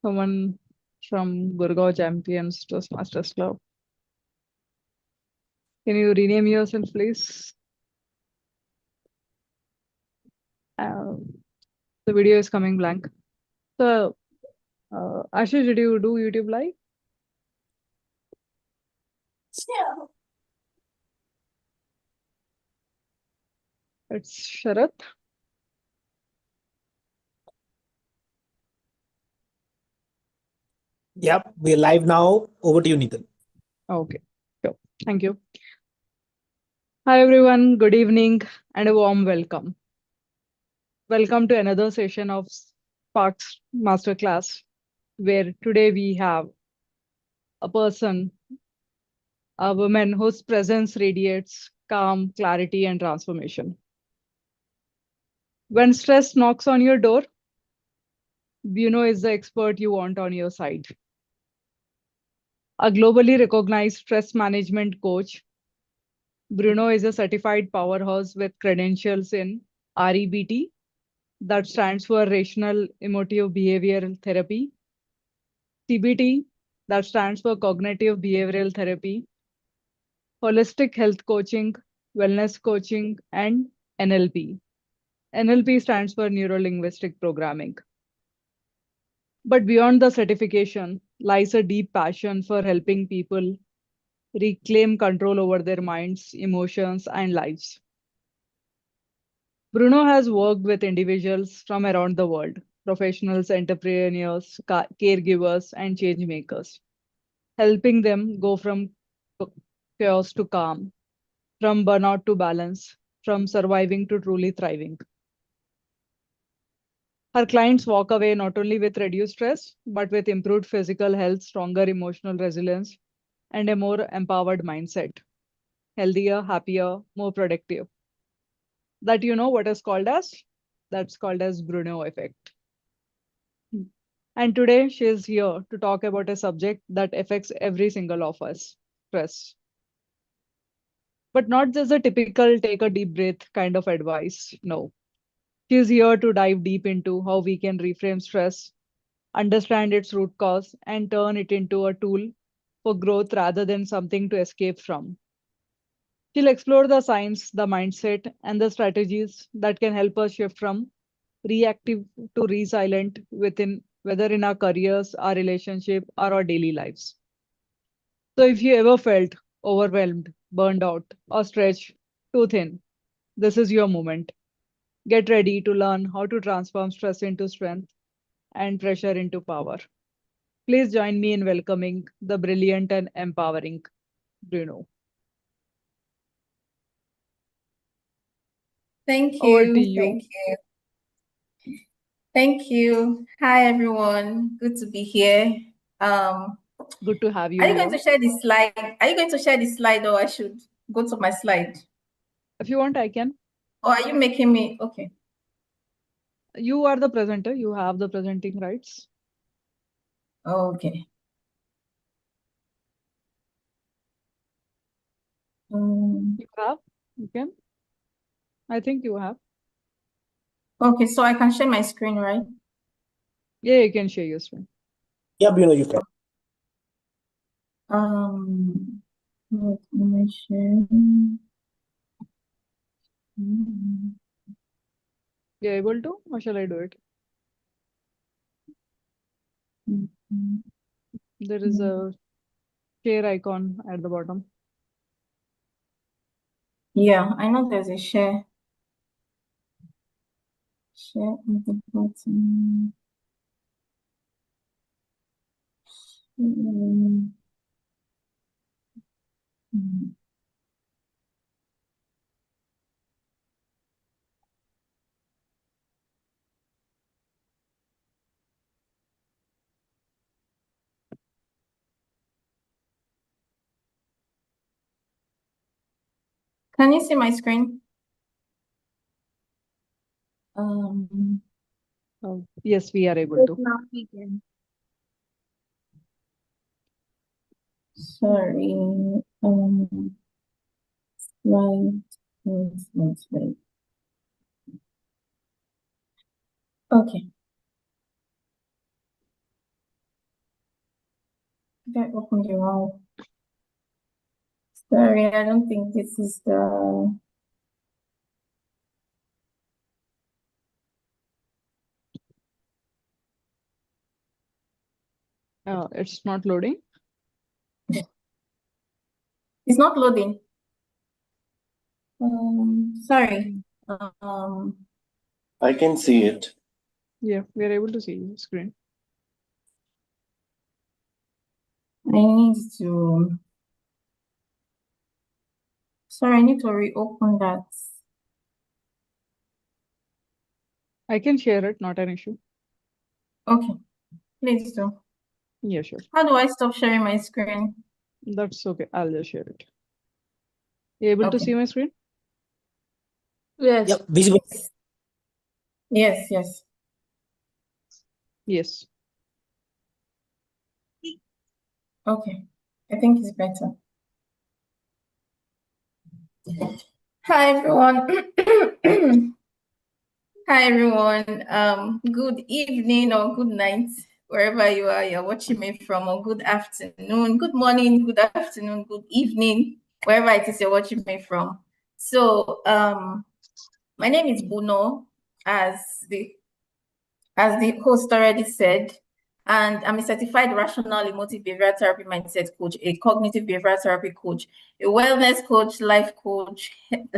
someone from Gurgaon Champions Toastmasters Club. Can you rename yourself, please? Uh, the video is coming blank. So, Ashish, did you do YouTube Live? Yeah. It's Sharath. Yep, we're live now. Over to you, Nitin. Okay, sure. Thank you. Hi, everyone. Good evening and a warm welcome. Welcome to another session of Sparkz Masterclass, where today we have a person, a woman whose presence radiates calm, clarity, and transformation. When stress knocks on your door, Bruno is the expert you want on your side. A globally recognized stress management coach, Bruno is a certified powerhouse with credentials in REBT, that stands for Rational Emotive Behavioral Therapy, CBT, that stands for Cognitive Behavioral Therapy, Holistic Health Coaching, Wellness Coaching, and NLP. NLP stands for Neuro Linguistic Programming. But beyond the certification lies a deep passion for helping people reclaim control over their minds, emotions, and lives. Bruno has worked with individuals from around the world, professionals, entrepreneurs, caregivers, and change makers, helping them go from chaos to calm, from burnout to balance, from surviving to truly thriving. Her clients walk away not only with reduced stress, but with improved physical health, stronger emotional resilience, and a more empowered mindset, healthier, happier, more productive. That you know what is called as? That's called as Bruno effect. And today she is here to talk about a subject that affects every single of us, stress. But not just a typical take a deep breath kind of advice. No. She is here to dive deep into how we can reframe stress, understand its root cause, and turn it into a tool for growth rather than something to escape from. She'll explore the science, the mindset, and the strategies that can help us shift from reactive to resilient within whether in our careers, our relationship, or our daily lives. So if you ever felt overwhelmed, burned out, or stretched too thin, this is your moment. Get ready to learn how to transform stress into strength and pressure into power. Please join me in welcoming the brilliant and empowering Bruno. Thank Over to you. you. Thank you. Thank you. Hi, everyone. Good to be here. Good to have you Are you here. going to share the slide? Are you going to share the slide, or I should go to my slide? If you want, I can. Or are you making me? Okay. You are the presenter. You have the presenting rights. Okay. You have? You can? I think you have. Okay, so I can share my screen, right? Yeah, you can share your screen. Yeah, Bruno, you can. Let me share. You able to? Or shall I do it? There is a share icon at the bottom. Yeah, I know there's a share. Share at the bottom. Can you see my screen? Yes, we are able to. Now we can. Sorry. Slide. Okay. I opened the wrong. Sorry, I don't think this is the. It's not loading. It's not loading. Sorry. I can see it. Yeah, we are able to see the screen. I need to. Sorry, I need to reopen that. I can share it, not an issue. Okay, please do. Yeah, sure. How do I stop sharing my screen? That's okay. I'll just share it. You able to Okay. see my screen? Yes. Yep, visible. Yes, yes. Yes. Okay. I think it's better. Hi, everyone. Hi, everyone. Good evening or good night, wherever you are, you're watching me from, or good afternoon, good morning, good afternoon, good evening, wherever it is you're watching me from. So, my name is Buno, as the host already said, and I'm a certified rational emotive behavioral therapy mindset coach, a cognitive behavioral therapy coach, a wellness coach, life coach,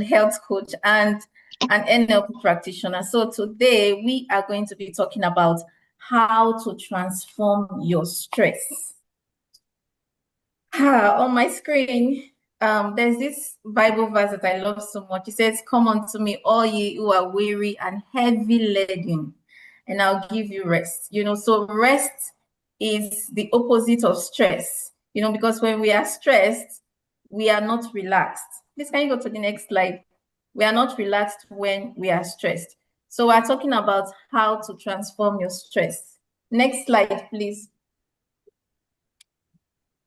health coach, and an NLP practitioner. So today we are going to be talking about how to transform your stress. On my screen, there's this Bible verse that I love so much. It says, "Come unto me, all ye who are weary and heavy laden, and I'll give you rest." So rest is the opposite of stress, because when we are stressed, we are not relaxed. Please, can you go to the next slide? We are not relaxed when we are stressed. So we're talking about how to transform your stress. Next slide, please.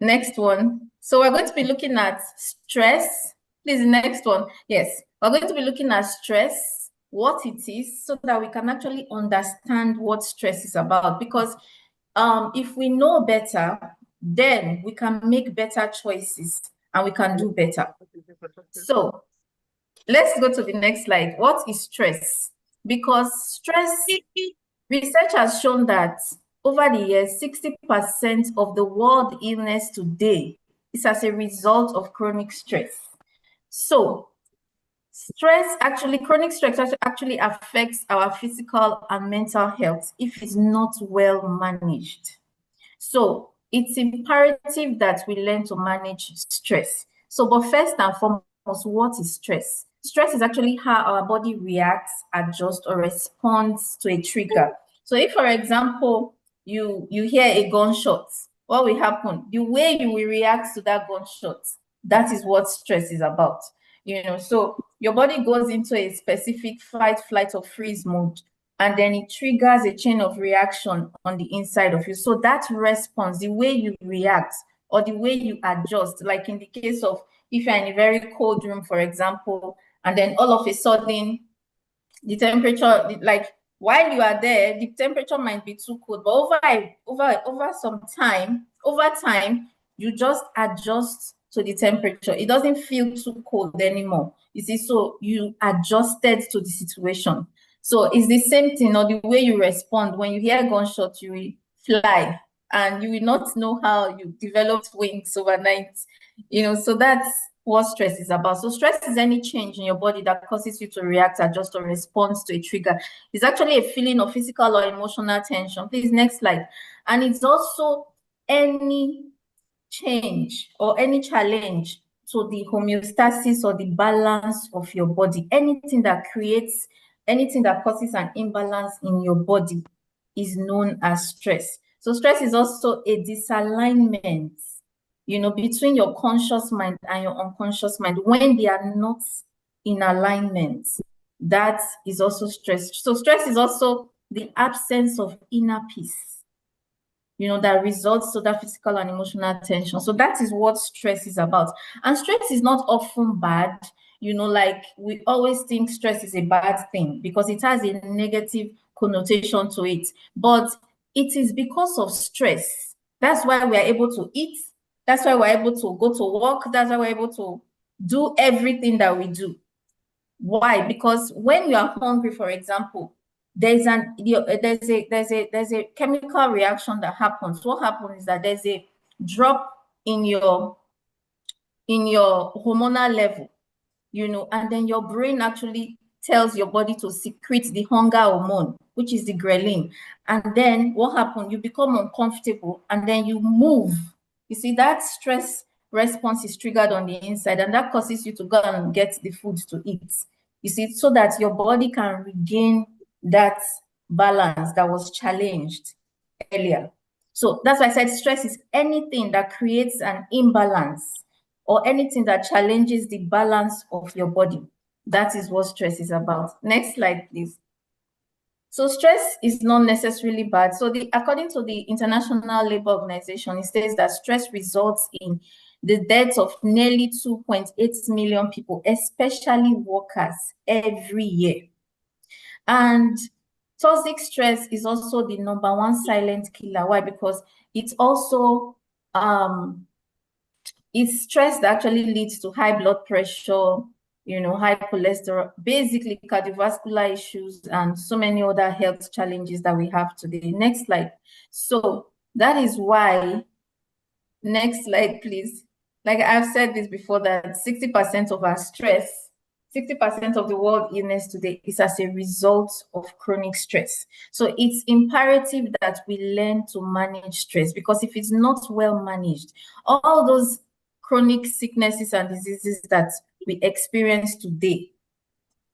Next one. So we're going to be looking at stress. Please, the next one. Yes, we're going to be looking at stress, what it is, so that we can actually understand what stress is about. Because if we know better, then we can make better choices and we can do better. So let's go to the next slide. What is stress? Because stress, research has shown that over the years, 60% of the world illness today is as a result of chronic stress. So chronic stress actually affects our physical and mental health if it's not well managed. So it's imperative that we learn to manage stress. So, but first and foremost, what is stress? Stress is actually how our body reacts, adjusts, or responds to a trigger. So if, for example, you hear a gunshot, what will happen? The way you will react to that gunshot, that is what stress is about. So your body goes into a specific fight, flight, or freeze mode, and then it triggers a chain of reaction on the inside of you. So that response, the way you react or the way you adjust, like in the case of if you're in a very cold room, for example, and then all of a sudden the temperature, like while you are there, the temperature might be too cold, but over time, you just adjust to the temperature. It doesn't feel too cold anymore. You see, so you adjusted to the situation. So it's the same thing, or the way you respond when you hear gunshots, you will fly, and you will not know how you developed wings overnight. So that's what stress is about. So stress is any change in your body that causes you to react, adjust, or respond to a trigger. It's actually a feeling of physical or emotional tension. Please, next slide. And it's also any change or any challenge to the homeostasis or the balance of your body. Anything that causes an imbalance in your body is known as stress. So stress is also a disalignment, between your conscious mind and your unconscious mind. When they are not in alignment, that is also stress. So stress is also the absence of inner peace, that results to that physical and emotional tension. So that is what stress is about. And stress is not often bad. Like we always think stress is a bad thing because it has a negative connotation to it. But it is because of stress That's why we are able to eat. That's why we're able to go to work. That's why we're able to do everything that we do. Why? Because when you are hungry, for example, there's a chemical reaction that happens. What happens is that there's a drop in your hormonal level, and then your brain actually tells your body to secrete the hunger hormone, which is the ghrelin. And then what happens? You become uncomfortable and then you move. You see, that stress response is triggered on the inside, and that causes you to go and get the food to eat. You see, so that your body can regain that balance that was challenged earlier. So that's why I said stress is anything that creates an imbalance or anything that challenges the balance of your body. That is what stress is about. Next slide, please. So stress is not necessarily bad. So according to the International Labour Organization, it says that stress results in the deaths of nearly 2.8 million people, especially workers, every year. And toxic stress is also the #1 silent killer. Why? Because it's also it's stress that actually leads to high blood pressure, high cholesterol, basically cardiovascular issues, and so many other health challenges that we have today. Next slide. So that is why, next slide, please. Like I've said this before, that 60% of our stress, 60% of the world illness today is as a result of chronic stress. So it's imperative that we learn to manage stress, because if it's not well managed, all those chronic sicknesses and diseases that we experience today,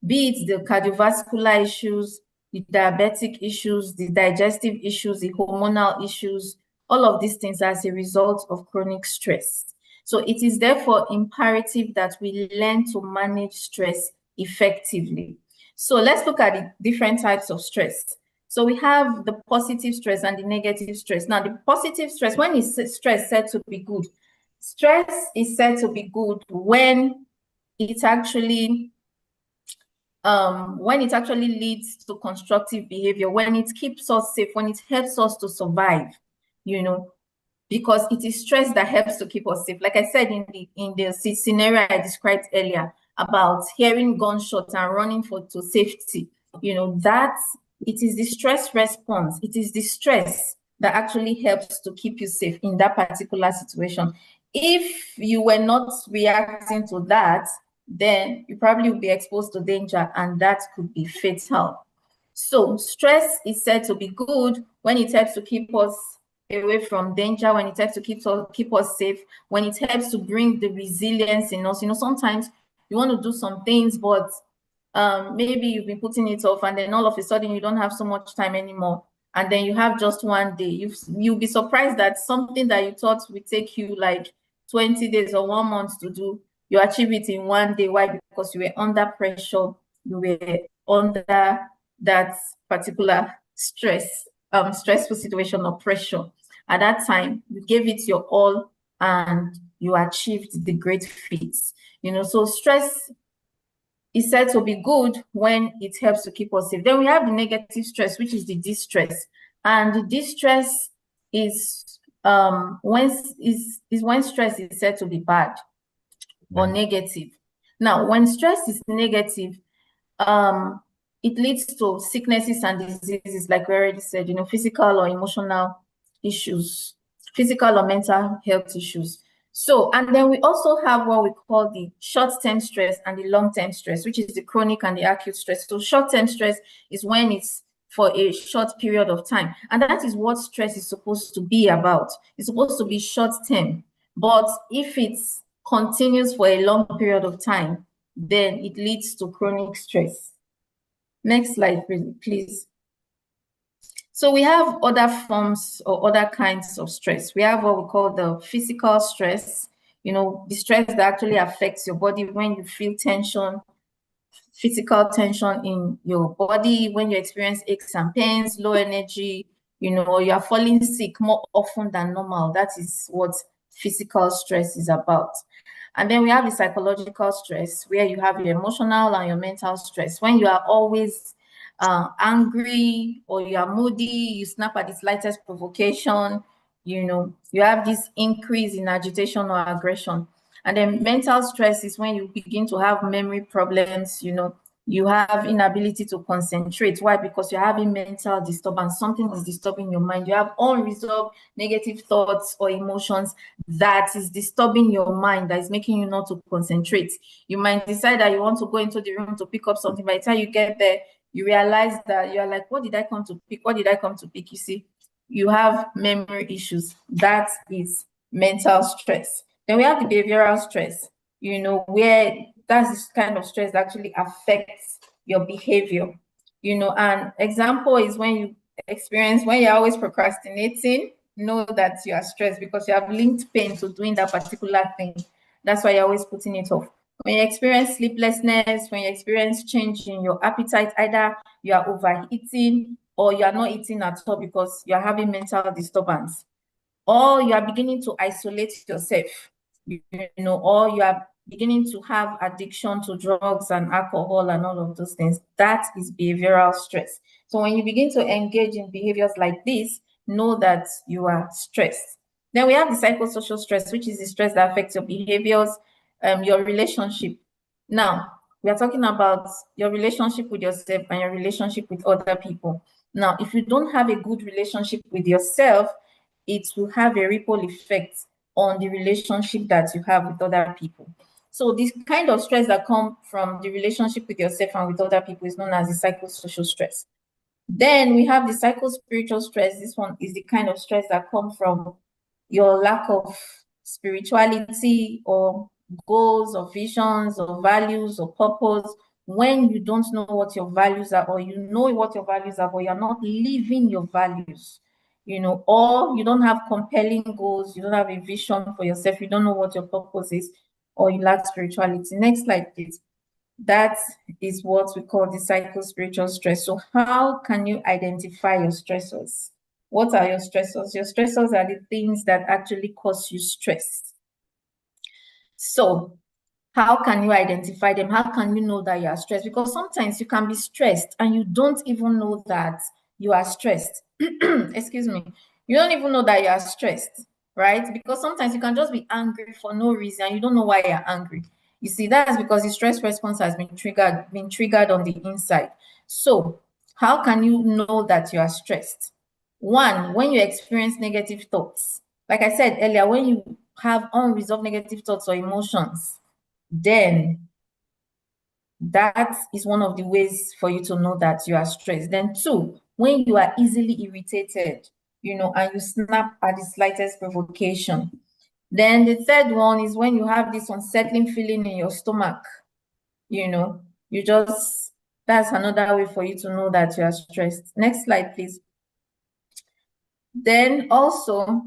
be it the cardiovascular issues, the diabetic issues, the digestive issues, the hormonal issues, all of these things are as a result of chronic stress. So it is therefore imperative that we learn to manage stress effectively. So let's look at the different types of stress. So we have the positive stress and the negative stress. Now, the positive stress, when is stress said to be good? Stress is said to be good when it actually leads to constructive behavior, when it keeps us safe, when it helps us to survive, because it is stress that helps to keep us safe. Like I said in the scenario I described earlier about hearing gunshots and running to safety, that it is the stress response. It is the stress that actually helps to keep you safe in that particular situation. If you were not reacting to that, then you probably will be exposed to danger, and that could be fatal. So stress is said to be good when it helps to keep us away from danger, when it helps to keep us safe, when it helps to bring the resilience in us. Sometimes you want to do some things, but maybe you've been putting it off, and then all of a sudden you don't have so much time anymore, and then you have just one day. You'll be surprised that something that you thought would take you like 20 days or 1 month to do, you achieve it in one day. Why? Because you were under pressure, you were under that particular stressful situation or pressure. At that time, you gave it your all and you achieved the great feats. So stress is said to be good when it helps to keep us safe. Then we have the negative stress, which is the distress. And the distress is when stress is said to be bad or negative. Now, when stress is negative, it leads to sicknesses and diseases, like we already said, physical or emotional issues, physical or mental health issues. So, and then we also have what we call the short-term stress and the long-term stress, which is the chronic and the acute stress. So short-term stress is when it's for a short period of time. And that is what stress is supposed to be about. It's supposed to be short-term. But if it continues for a long period of time, then it leads to chronic stress. Next slide, please. So we have other forms or other kinds of stress. We have what we call the physical stress, the stress that actually affects your body when you feel tension, physical tension in your body, when you experience aches and pains, low energy, you are falling sick more often than normal. That is what physical stress is about. And then we have the psychological stress, where you have your emotional and your mental stress. When you are always angry or you are moody, you snap at the slightest provocation, You have this increase in agitation or aggression. And then mental stress is when you begin to have memory problems, you have inability to concentrate. Why? Because you're having mental disturbance. Something is disturbing your mind. You have unresolved negative thoughts or emotions that is disturbing your mind, that is making you not to concentrate. You might decide that you want to go into the room to pick up something. By the time you get there, you realize that you're like, what did I come to pick? What did I come to pick? You see, you have memory issues. That is mental stress. Then we have the behavioral stress, where that's this kind of stress that actually affects your behavior. An example is when you're always procrastinating, know that you are stressed because you have linked pain to doing that particular thing. That's why you're always putting it off. When you experience sleeplessness, when you experience change in your appetite, either you are overeating or you are not eating at all because you are having mental disturbance, or you are beginning to isolate yourself, or you are beginning to have addiction to drugs and alcohol and all of those things, that is behavioral stress. So when you begin to engage in behaviors like this, know that you are stressed. Then we have the psychosocial stress, which is the stress that affects your behaviors, your relationship. Now, we are talking about your relationship with yourself and your relationship with other people. Now, if you don't have a good relationship with yourself, it will have a ripple effect on the relationship that you have with other people. So this kind of stress that comes from the relationship with yourself and with other people is known as the psychosocial stress. Then we have the psychospiritual stress. This one is the kind of stress that comes from your lack of spirituality or goals or visions or values or purpose. When you don't know what your values are, or you know what your values are, but you're not living your values, or you don't have compelling goals, you don't have a vision for yourself, you don't know what your purpose is, or you lack spirituality. Next slide, please. That is what we call the psychospiritual stress. So how can you identify your stressors? What are your stressors? Your stressors are the things that actually cause you stress. So how can you identify them? How can you know that you are stressed? Because sometimes you can be stressed and you don't even know that you are stressed. Excuse me. You don't even know that you are stressed, right? Because sometimes you can just be angry for no reason and you don't know why you're angry. You see, that's because the stress response has been triggered on the inside. So how can you know that you are stressed? One, when you experience negative thoughts. Like I said earlier, when you have unresolved negative thoughts or emotions, then that is one of the ways for you to know that you are stressed. Then two, when you are easily irritated, and you snap at the slightest provocation. Then the third one is when you have this unsettling feeling in your stomach, that's another way for you to know that you are stressed. Next slide, please. Then also,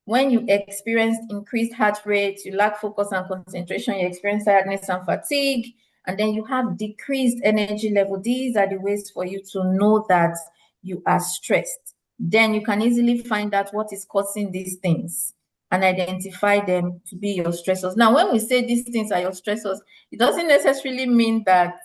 when you experience increased heart rate, you lack focus and concentration, you experience tiredness and fatigue, and then you have decreased energy level. These are the ways for you to know that you are stressed. Then you can easily find out what is causing these things and identify them to be your stressors. Now, when we say these things are your stressors, it doesn't necessarily mean that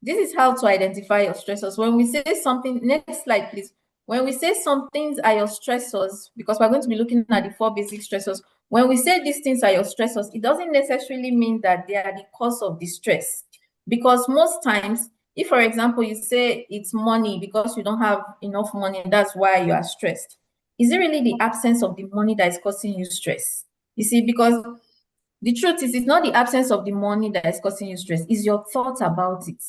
this is how to identify your stressors. When we say something, next slide, please. When we say some things are your stressors, because we're going to be looking at the 4 basic stressors. When we say these things are your stressors, it doesn't necessarily mean that they are the cause of the stress. Because most times, if, for example, you say it's money because you don't have enough money, that's why you are stressed. Is it really the absence of the money that is causing you stress? You see, because the truth is, it's not the absence of the money that is causing you stress. It's your thoughts about it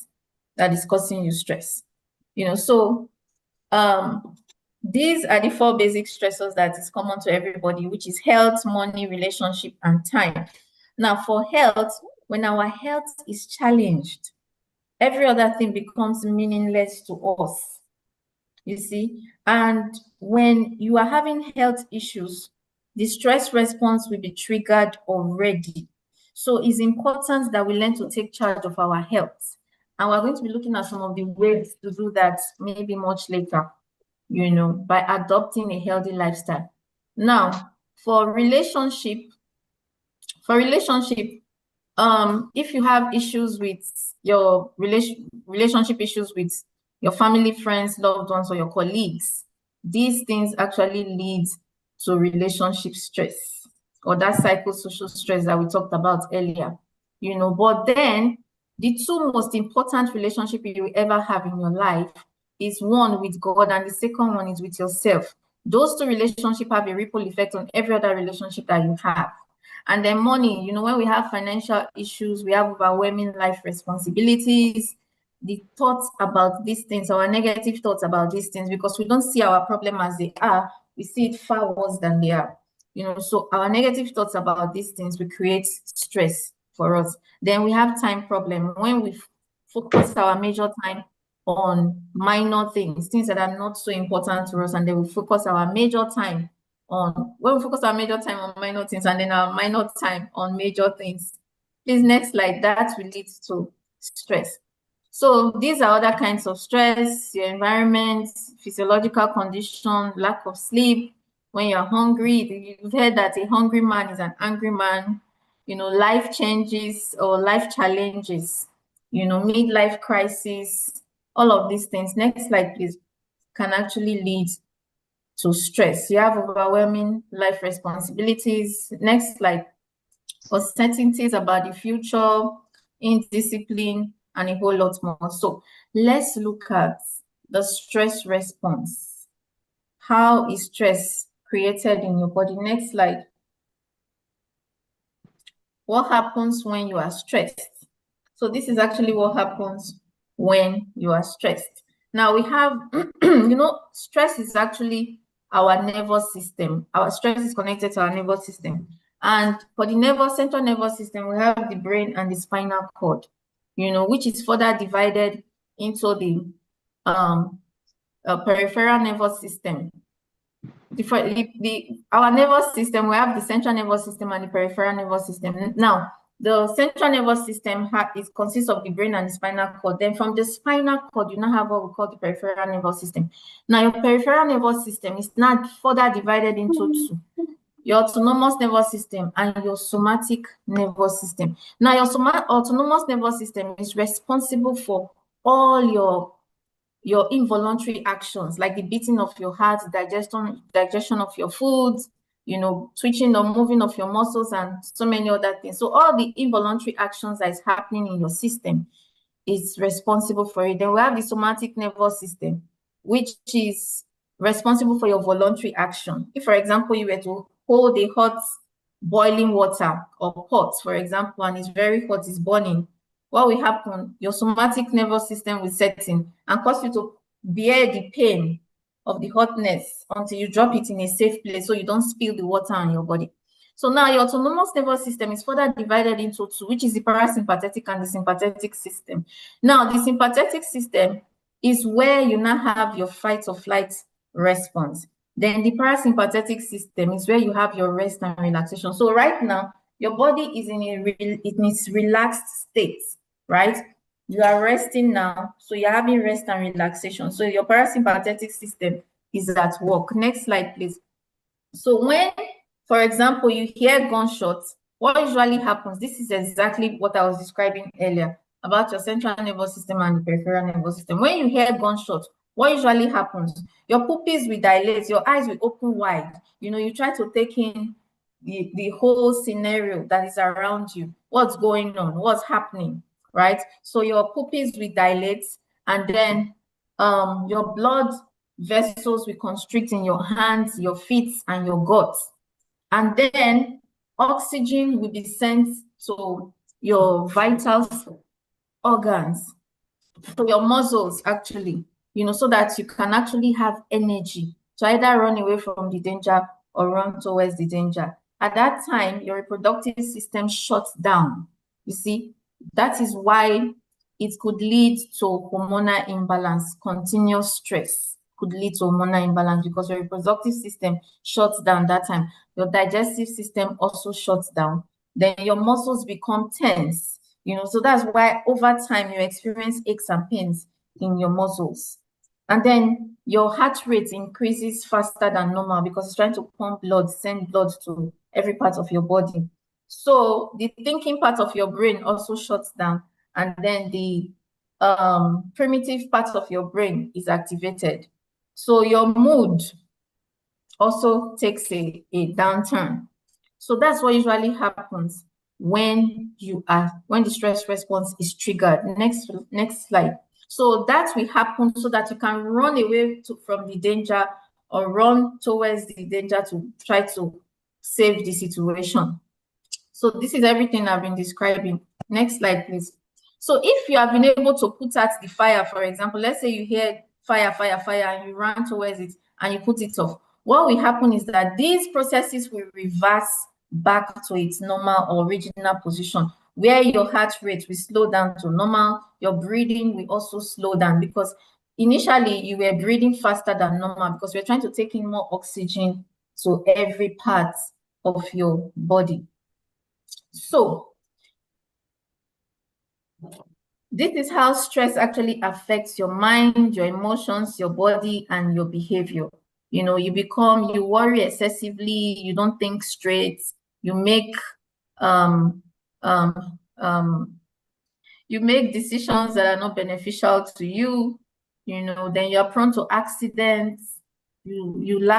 that is causing you stress. So these are the 4 basic stressors that is common to everybody, which is health, money, relationship, and time. Now, for health, when our health is challenged, every other thing becomes meaningless to us. You see, and when you are having health issues, the stress response will be triggered already. So it's important that we learn to take charge of our health. And we're going to be looking at some of the ways to do that maybe much later, by adopting a healthy lifestyle. Now, for relationship, if you have issues with your relationship issues with your family, friends, loved ones, or your colleagues, these things actually lead to relationship stress or that psychosocial stress that we talked about earlier. But then the two most important relationships you will ever have in your life is one with God and the second one is with yourself. Those two relationships have a ripple effect on every other relationship that you have. And then money, when we have financial issues, we have overwhelming life responsibilities, the thoughts about these things, our negative thoughts about these things, because we don't see our problem as they are, we see it far worse than they are. So our negative thoughts about these things will create stress for us. Then we have time problem. When we focus our major time on minor things that are not so important to us, and then we focus our major time on minor things and then our minor time on major things. Please, next slide. That will lead to stress. So these are other kinds of stress: your environment, physiological condition, lack of sleep. When you're hungry, you've heard that a hungry man is an angry man. Life changes or life challenges, midlife crisis, all of these things. Next slide, please, can actually lead to stress. You have overwhelming life responsibilities. Next slide. Uncertainties about the future, indiscipline, and a whole lot more. So let's look at the stress response. How is stress created in your body? Next slide. What happens when you are stressed? So this is actually what happens when you are stressed. Now we have, stress is actually our nervous system. Our stress is connected to our nervous system. And for the central nervous system, we have the brain and the spinal cord, which is further divided into the peripheral nervous system. Our nervous system, we have the central nervous system and the peripheral nervous system. Now, the central nervous system consists of the brain and the spinal cord. Then from the spinal cord, you now have what we call the peripheral nervous system. Now, your peripheral nervous system is now further divided into two: your autonomous nervous system and your somatic nervous system. Now, your autonomous nervous system is responsible for all your involuntary actions, like the beating of your heart, digestion of your foods, twitching or moving of your muscles, and so many other things. So all the involuntary actions that is happening in your system is responsible for it. Then we have the somatic nervous system, which is responsible for your voluntary action. If, for example, you were to hold a hot boiling water or pot, for example, and it's very hot, it's burning, what will happen? Your somatic nervous system will set in and cause you to bear the pain of the hotness until you drop it in a safe place so you don't spill the water on your body. So now your autonomous nervous system is further divided into two, which is the parasympathetic and the sympathetic system. Now, the sympathetic system is where you now have your fight or flight response. Then the parasympathetic system is where you have your rest and relaxation. So right now, your body is in a relaxed state, right? You are resting now, so you're having rest and relaxation. So your parasympathetic system is at work. Next slide, please. So when, for example, you hear gunshots, what usually happens? This is exactly what I was describing earlier about your central nervous system and the peripheral nervous system. When you hear gunshots, what usually happens? Your pupils will dilate, your eyes will open wide. You try to take in the whole scenario that is around you. What's going on? What's happening? Right? So your pupils will dilate, and then your blood vessels will constrict in your hands, your feet, and your guts. And then oxygen will be sent to your vital organs, to your muscles, actually, so that you can actually have energy to either run away from the danger or run towards the danger. At that time, your reproductive system shuts down. You see, that is why it could lead to hormonal imbalance. Continuous stress could lead to hormonal imbalance because your reproductive system shuts down that time. Your digestive system also shuts down. Then your muscles become tense. So that's why over time you experience aches and pains in your muscles. And then your heart rate increases faster than normal because it's trying to pump blood, send blood to every part of your body. So the thinking part of your brain also shuts down, and then the primitive part of your brain is activated. So your mood also takes a downturn. So that's what usually happens when the stress response is triggered. Next slide. So that will happen so that you can run away from the danger or run towards the danger to try to save the situation. So this is everything I've been describing. Next slide, please. So if you have been able to put out the fire, for example, let's say you hear fire, fire, fire, and you run towards it and you put it off. What will happen is that these processes will reverse back to its normal or original position, where your heart rate will slow down to normal, your breathing will also slow down, because initially you were breathing faster than normal because we're trying to take in more oxygen to every part of your body. So this is how stress actually affects your mind, your emotions, your body, and your behavior. You know, you worry excessively, you don't think straight, you make you make decisions that are not beneficial to you, you know, then you're prone to accidents, you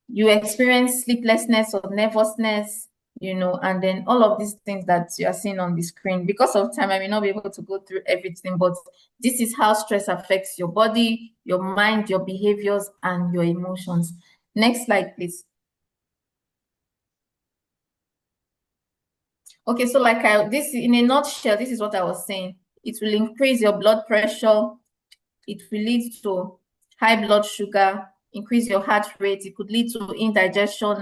experience sleeplessness or nervousness, you know, and then all of these things that you are seeing on the screen. Because of time, I may not be able to go through everything, but this is how stress affects your body, your mind, your behaviors, and your emotions. Next slide, please. Okay, so this in a nutshell, this is what I was saying. It will increase your blood pressure. It will lead to high blood sugar, increase your heart rate. It could lead to indigestion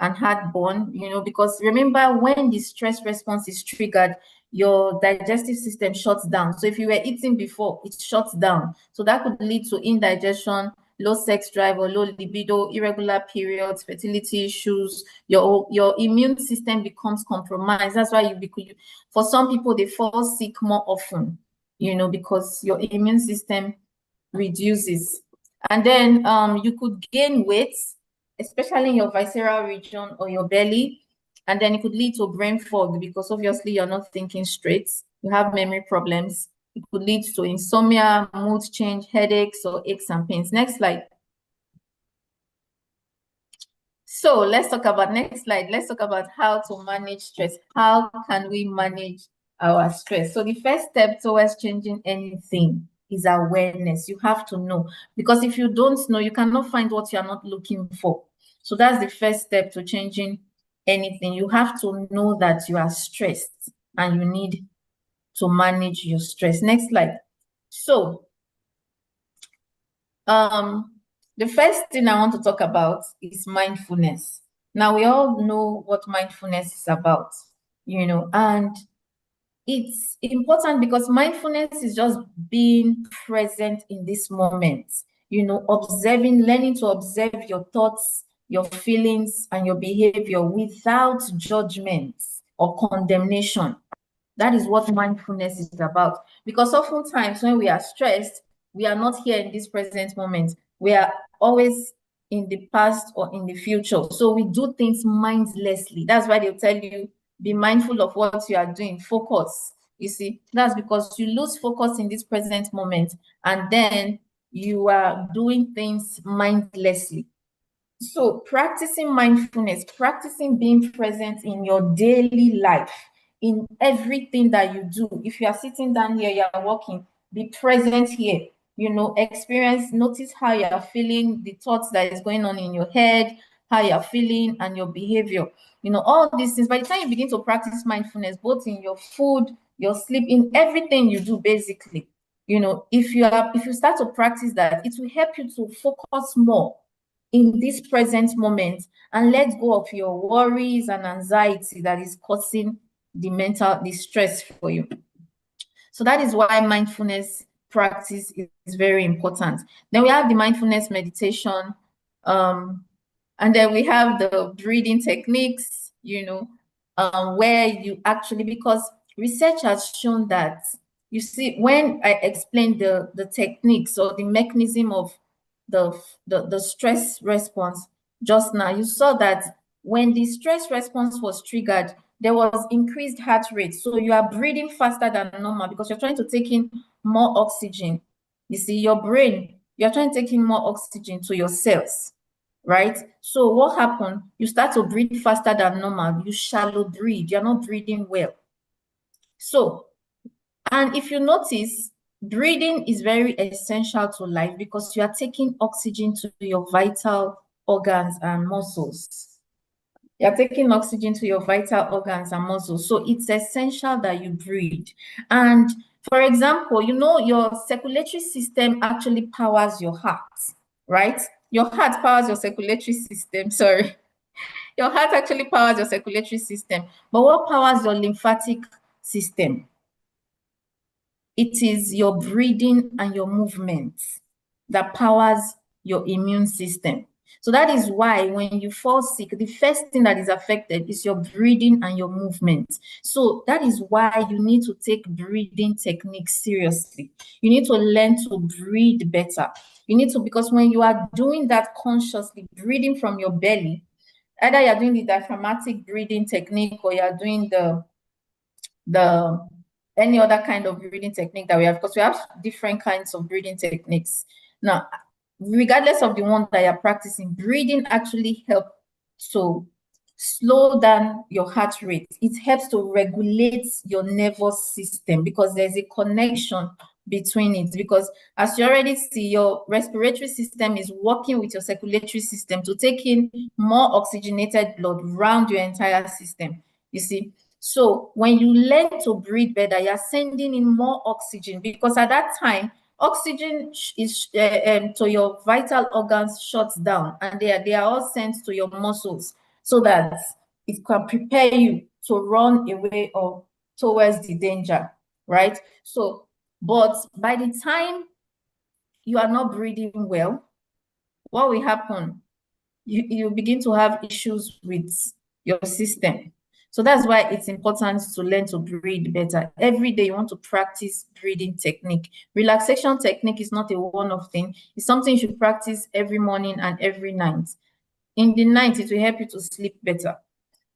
and heartburn, you know, because remember, when the stress response is triggered, your digestive system shuts down. So if you were eating before, it shuts down. So that could lead to indigestion, low sex drive or low libido, irregular periods, fertility issues. Your immune system becomes compromised. That's why for some people, they fall sick more often, you know, because your immune system reduces. And then you could gain weight, especially in your visceral region or your belly. And then it could lead to brain fog because obviously you're not thinking straight. You have memory problems. It could lead to insomnia, mood change, headaches, or aches and pains. Next slide. So let's talk about, next slide. Let's talk about how to manage stress. How can we manage our stress? So the first step towards changing anything is awareness. You have to know, because if you don't know, you cannot find what you're not looking for. So that's the first step to changing anything. You have to know that you are stressed and you need to manage your stress. Next slide. So the first thing I want to talk about is mindfulness. Now, we all know what mindfulness is about, you know, and it's important because mindfulness is just being present in this moment, you know, learning to observe your thoughts, your feelings, and your behavior without judgment or condemnation. That is what mindfulness is about. Because oftentimes when we are stressed, we are not here in this present moment. We are always in the past or in the future. So we do things mindlessly. That's why they'll tell you, be mindful of what you are doing. Focus. You see, that's because you lose focus in this present moment, and then you are doing things mindlessly. So practicing mindfulness, practicing being present in your daily life, in everything that you do. If you are sitting down here, you are walking, be present here. You know, notice how you are feeling, the thoughts that is going on in your head, how you are feeling, and your behavior. You know, all these things. By the time you begin to practice mindfulness, both in your food, your sleep, in everything you do, basically, you know, if you start to practice that, it will help you to focus more in this present moment and let go of your worries and anxiety that is causing the stress for you. So that is why mindfulness practice is very important. Then we have the mindfulness meditation, and then we have the breathing techniques, you know, where you actually, because research has shown that, you see, when I explained the techniques or the mechanism of the stress response just now, you saw that when the stress response was triggered, there was increased heart rate. So you are breathing faster than normal because you're trying to take in more oxygen. You see, your brain you're trying to take in more oxygen to your cells, right? So what happened? You start to breathe faster than normal. You shallow breathe. You're not breathing well. So, and if you notice, breathing is very essential to life because you are taking oxygen to your vital organs and muscles. You're taking oxygen to your vital organs and muscles. So it's essential that you breathe. And for example, you know, your circulatory system actually powers your heart, right? Your heart powers your circulatory system. Sorry. Your heart actually powers your circulatory system. But what powers your lymphatic system? It is your breathing and your movement that powers your immune system. So that is why when you fall sick, the first thing that is affected is your breathing and your movement. So that is why you need to take breathing techniques seriously. You need to learn to breathe better. You need to, because when you are doing that consciously, breathing from your belly, either you're doing the diaphragmatic breathing technique or you're doing the any other kind of breathing technique that we have, because we have different kinds of breathing techniques. Now, regardless of the one that you're practicing, breathing actually helps to slow down your heart rate. It helps to regulate your nervous system because there's a connection between it. Because as you already see, your respiratory system is working with your circulatory system to take in more oxygenated blood around your entire system. You see, so when you learn to breathe better, you're sending in more oxygen because at that time, oxygen is to your vital organs shuts down and they are all sent to your muscles so that it can prepare you to run away or towards the danger, right? So, but by the time you are not breathing well, what will happen? You begin to have issues with your system. So that's why it's important to learn to breathe better. Every day you want to practice breathing technique. Relaxation technique is not a one-off thing. It's something you should practice every morning and every night. In the night, it will help you to sleep better.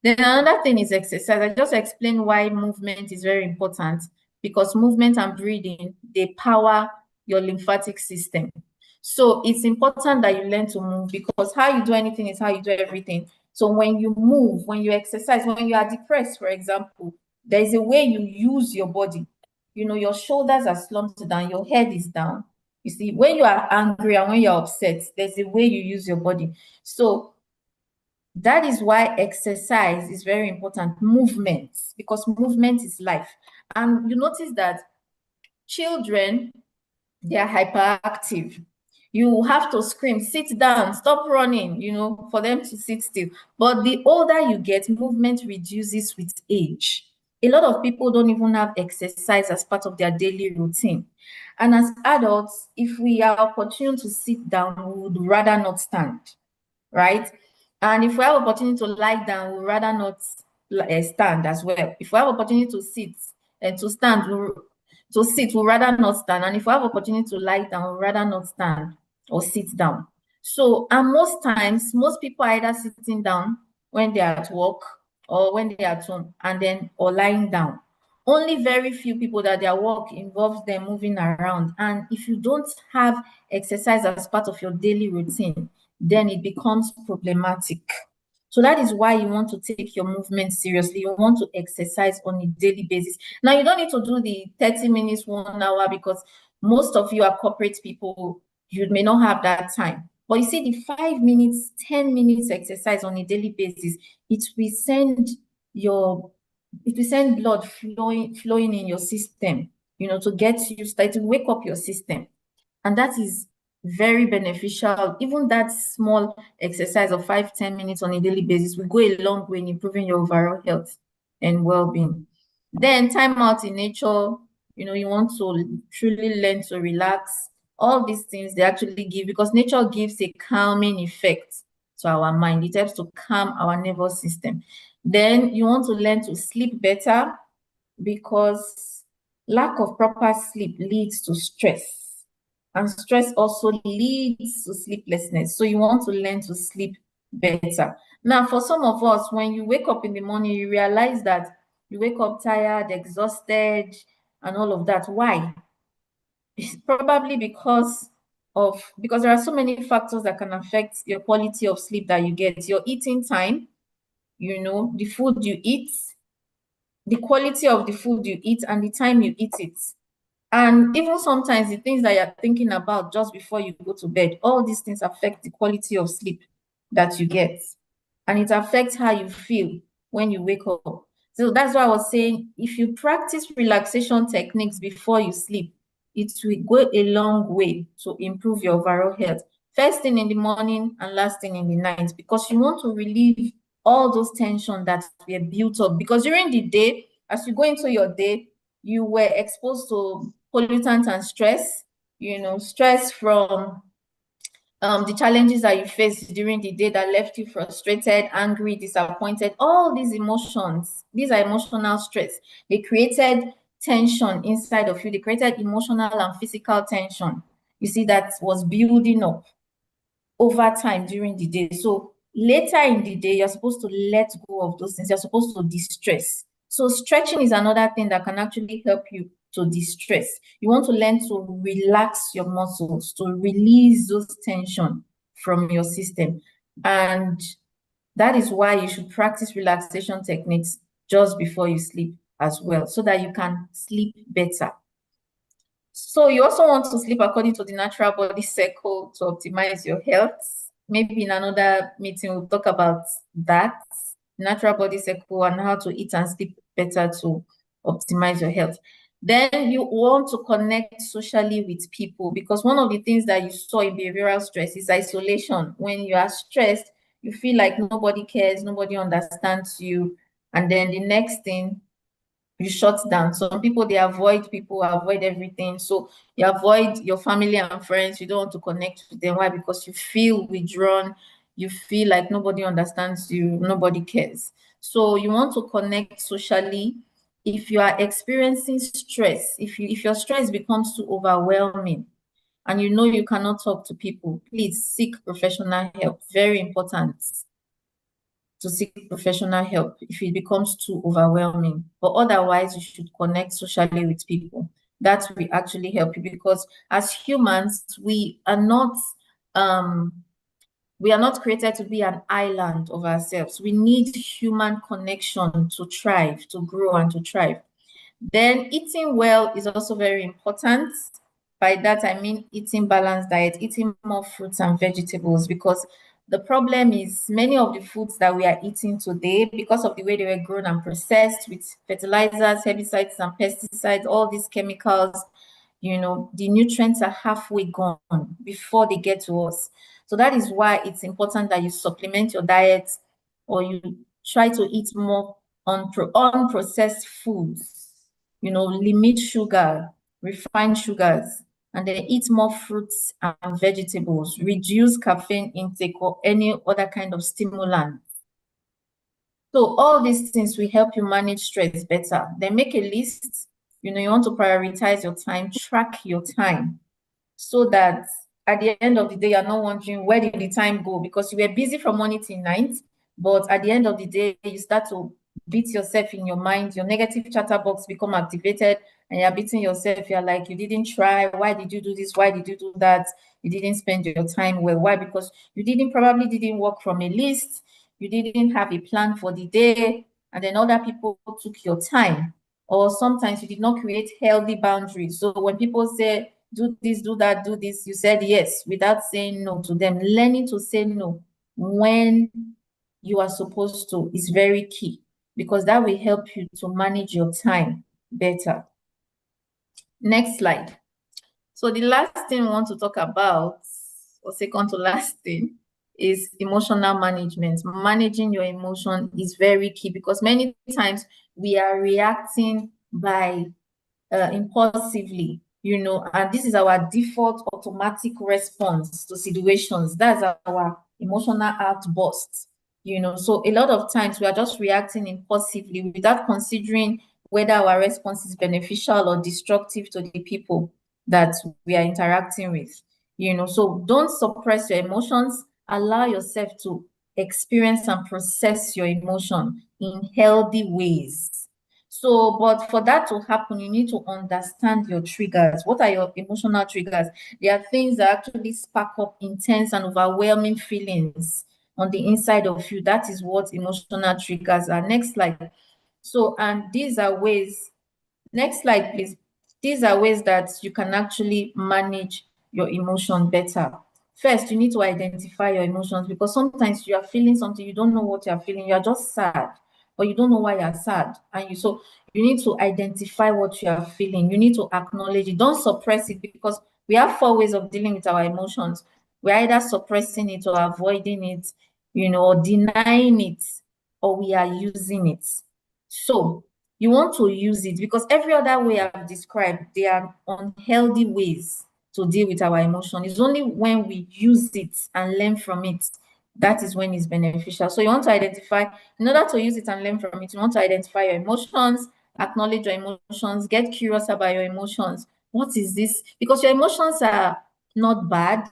Then another thing is exercise. I just explained why movement is very important because movement and breathing, they power your lymphatic system. So it's important that you learn to move because how you do anything is how you do everything. So when you move, when you exercise, when you are depressed, for example, there is a way you use your body. You know, your shoulders are slumped down, your head is down. You see, when you are angry and when you're upset, there's a way you use your body. So that is why exercise is very important, movement, because movement is life. And you notice that children, they are hyperactive. You have to scream, sit down, stop running, you know, for them to sit still. But the older you get, movement reduces with age. A lot of people don't even have exercise as part of their daily routine. And as adults, if we are opportune to sit down, we would rather not stand, right? And if we have opportunity to lie down, we rather not stand as well. If we have opportunity to sit and to stand, to sit, we rather not stand. And if we have opportunity to lie down, we rather not stand or sit down. So, and most times, most people are either sitting down when they're at work or when they're at home, and then or lying down. Only very few people that their work involves them moving around. And if you don't have exercise as part of your daily routine, then it becomes problematic. So that is why you want to take your movement seriously. You want to exercise on a daily basis. Now, you don't need to do the 30 minutes, 1 hour, because most of you are corporate people. You may not have that time. But you see, the 5 minutes, 10 minutes exercise on a daily basis, it will send blood flowing in your system, you know, to get you start to wake up your system. And that is very beneficial. Even that small exercise of 5-10 minutes on a daily basis will go a long way in improving your overall health and well-being. Then time out in nature, you know, you want to truly learn to relax. All these things they actually give, because nature gives a calming effect to our mind. It helps to calm our nervous system. Then you want to learn to sleep better, because lack of proper sleep leads to stress. And stress also leads to sleeplessness. So you want to learn to sleep better. Now, for some of us, when you wake up in the morning, you realize that you wake up tired, exhausted, and all of that. Why? It's probably because of, because there are so many factors that can affect your quality of sleep that you get. Your eating time, the food you eat, the quality of the food you eat, and the time you eat it. And even sometimes the things that you're thinking about just before you go to bed, all these things affect the quality of sleep that you get. And it affects how you feel when you wake up. So that's why I was saying, if you practice relaxation techniques before you sleep, it will go a long way to improve your overall health. First thing in the morning and last thing in the night, because you want to relieve all those tension that were built up. Because during the day, as you go into your day, you were exposed to pollutants and stress, stress from the challenges that you faced during the day that left you frustrated, angry, disappointed. All these emotions, these are emotional stress. They created tension inside of you. They created emotional and physical tension. You see, that was building up over time during the day. So later in the day, you're supposed to let go of those things. You're supposed to de-stress. So stretching is another thing that can actually help you to de-stress. You want to learn to relax your muscles, to release those tension from your system. And that is why you should practice relaxation techniques just before you sleep as well, so that you can sleep better. So you also want to sleep according to the natural body cycle to optimize your health. Maybe in another meeting, we'll talk about that, natural body cycle, and how to eat and sleep better to optimize your health. Then you want to connect socially with people, because one of the things that you saw in behavioral stress is isolation. When you are stressed, you feel like nobody cares, nobody understands you. And then the next thing, you shut down. Some people, they avoid people, avoid everything. So you avoid your family and friends. You don't want to connect with them. Why? Because you feel withdrawn. You feel like nobody understands you, nobody cares. So you want to connect socially. If you are experiencing stress, if your stress becomes too overwhelming and you know you cannot talk to people, please seek professional help. Very important to seek professional help if it becomes too overwhelming. But otherwise, you should connect socially with people. That will actually help you, because as humans, we are not created to be an island of ourselves. We need human connection to thrive, to grow, and to thrive. Then eating well is also very important. By that, I mean eating balanced diet, eating more fruits and vegetables, because the problem is many of the foods that we are eating today, because of the way they were grown and processed with fertilizers, herbicides, and pesticides, all these chemicals, the nutrients are halfway gone before they get to us. So that is why it's important that you supplement your diet, or you try to eat more unprocessed foods, limit sugar, refined sugars, and then eat more fruits and vegetables, reduce caffeine intake or any other kind of stimulant. So all these things will help you manage stress better. Then make a list. You want to prioritize your time, track your time, so that at the end of the day, you're not wondering, where did the time go? Because you were busy from morning till night, but at the end of the day, you start to beat yourself in your mind. Your negative chatter box become activated, and you're beating yourself. You're like, you didn't try. Why did you do this? Why did you do that? You didn't spend your time well. Why? Because you probably didn't work from a list. You didn't have a plan for the day, and then other people took your time. Or sometimes you did not create healthy boundaries. So when people say, do this, do that, do this, you said yes without saying no to them. Learning to say no when you are supposed to is very key, because that will help you to manage your time better. Next slide. So the last thing we want to talk about, or second to last thing, is emotional management. Managing your emotion is very key, because many times we are reacting by impulsively, and this is our default automatic response to situations. That's our emotional outbursts, So a lot of times we are just reacting impulsively without considering whether our response is beneficial or destructive to the people that we are interacting with, So don't suppress your emotions. Allow yourself to experience and process your emotion in healthy ways. So, but for that to happen, you need to understand your triggers. What are your emotional triggers? There are things that actually spark up intense and overwhelming feelings on the inside of you. That is what emotional triggers are. Next slide. So, and these are ways, next slide, please. These are ways that you can actually manage your emotion better. First, you need to identify your emotions, because sometimes you are feeling something, you don't know what you're feeling, you're just sad, but you don't know why you're sad. And so you need to identify what you are feeling. You need to acknowledge it. Don't suppress it, because we have 4 ways of dealing with our emotions. We're either suppressing it or avoiding it, or denying it, or we are using it. So you want to use it, because every other way I've described, they are unhealthy ways to deal with our emotion. It's only when we use it and learn from it, that is when it's beneficial. So you want to identify, in order to use it and learn from it, you want to identify your emotions, acknowledge your emotions, get curious about your emotions. What is this? Because your emotions are not bad.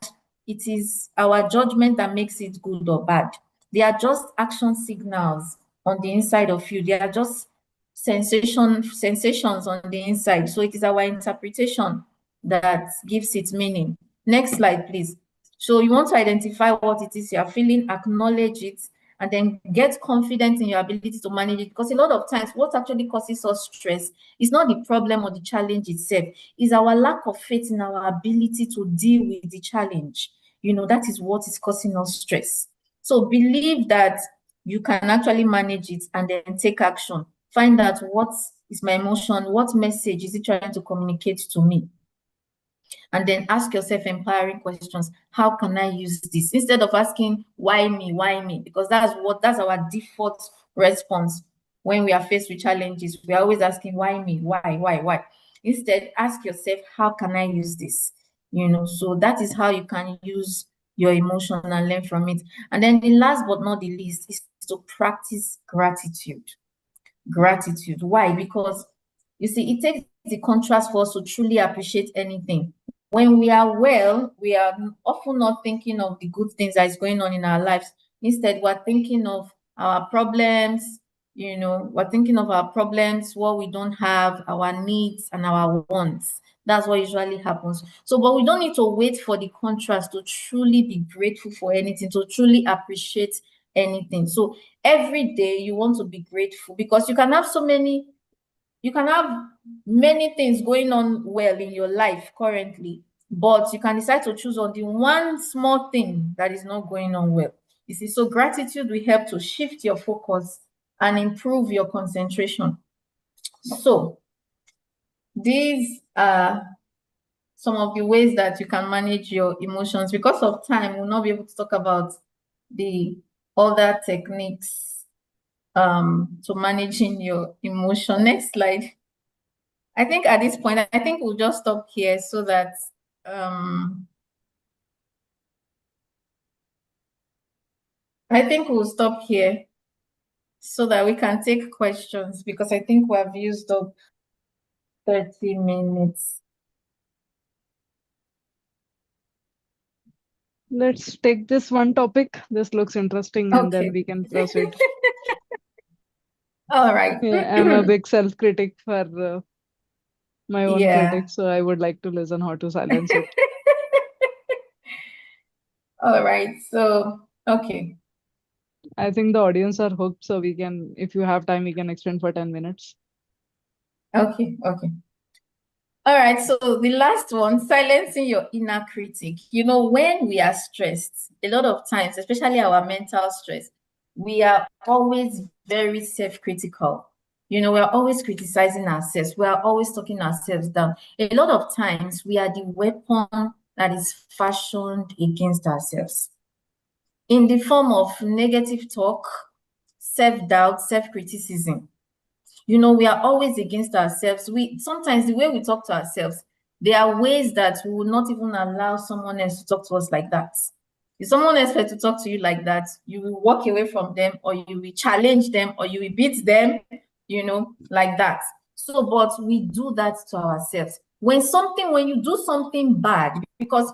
It is our judgment that makes it good or bad. They are just action signals on the inside of you. They are just sensations on the inside. So it is our interpretation that gives it meaning. Next slide, please. So you want to identify what it is you're feeling, acknowledge it, and then get confident in your ability to manage it. Because a lot of times, what actually causes us stress is not the problem or the challenge itself, is our lack of faith in our ability to deal with the challenge. That is what is causing us stress. So believe that you can actually manage it and then take action. Find out, what is my emotion? What message is it trying to communicate to me? And then ask yourself empowering questions. How can I use this? Instead of asking, why me? Why me? Because that's our default response when we are faced with challenges. We are always asking, why me? Why? Instead, ask yourself, how can I use this? So that is how you can use your emotion and learn from it. And then the last but not the least is to practice gratitude. Gratitude. Why? Because you see, it takes the contrast for us to truly appreciate anything. When we are well, we are often not thinking of the good things that is going on in our lives. Instead, we're thinking of our problems, we're thinking of our problems, what we don't have, our needs and our wants. That's what usually happens. So, but we don't need to wait for the contrast to truly be grateful for anything, to truly appreciate anything. So every day you want to be grateful, because you can have many things going on well in your life currently, but you can decide to choose on the one small thing that is not going on well. You see, so gratitude will help to shift your focus and improve your concentration. So these are some of the ways that you can manage your emotions. Because of time, we'll not be able to talk about the other techniques to managing your emotion. Next slide. I think at this point, I think we'll just stop here so that I think we'll stop here so that we can take questions, because I think we have used up 30 minutes. Let's take this one topic. This looks interesting, and then Okay. we can proceed. All right. Yeah, I'm a big self-critic for my own Yeah. critic, so I would like to listen how to silence it. All right. So, okay. I think the audience are hooked, so we can, if you have time, we can extend for 10 minutes. Okay. All right, so the last one, silencing your inner critic. When we are stressed, a lot of times, especially our mental stress, we are always very self-critical. We're always criticizing ourselves. We are always talking ourselves down. A lot of times, we are the weapon that is fashioned against ourselves in the form of negative talk, self-doubt, self-criticism. We are always against ourselves. Sometimes the way we talk to ourselves, there are ways that we will not even allow someone else to talk to us like that. If someone else were to talk to you like that, you will walk away from them, or you will challenge them, or you will beat them, like that. So, but we do that to ourselves. When you do something bad, because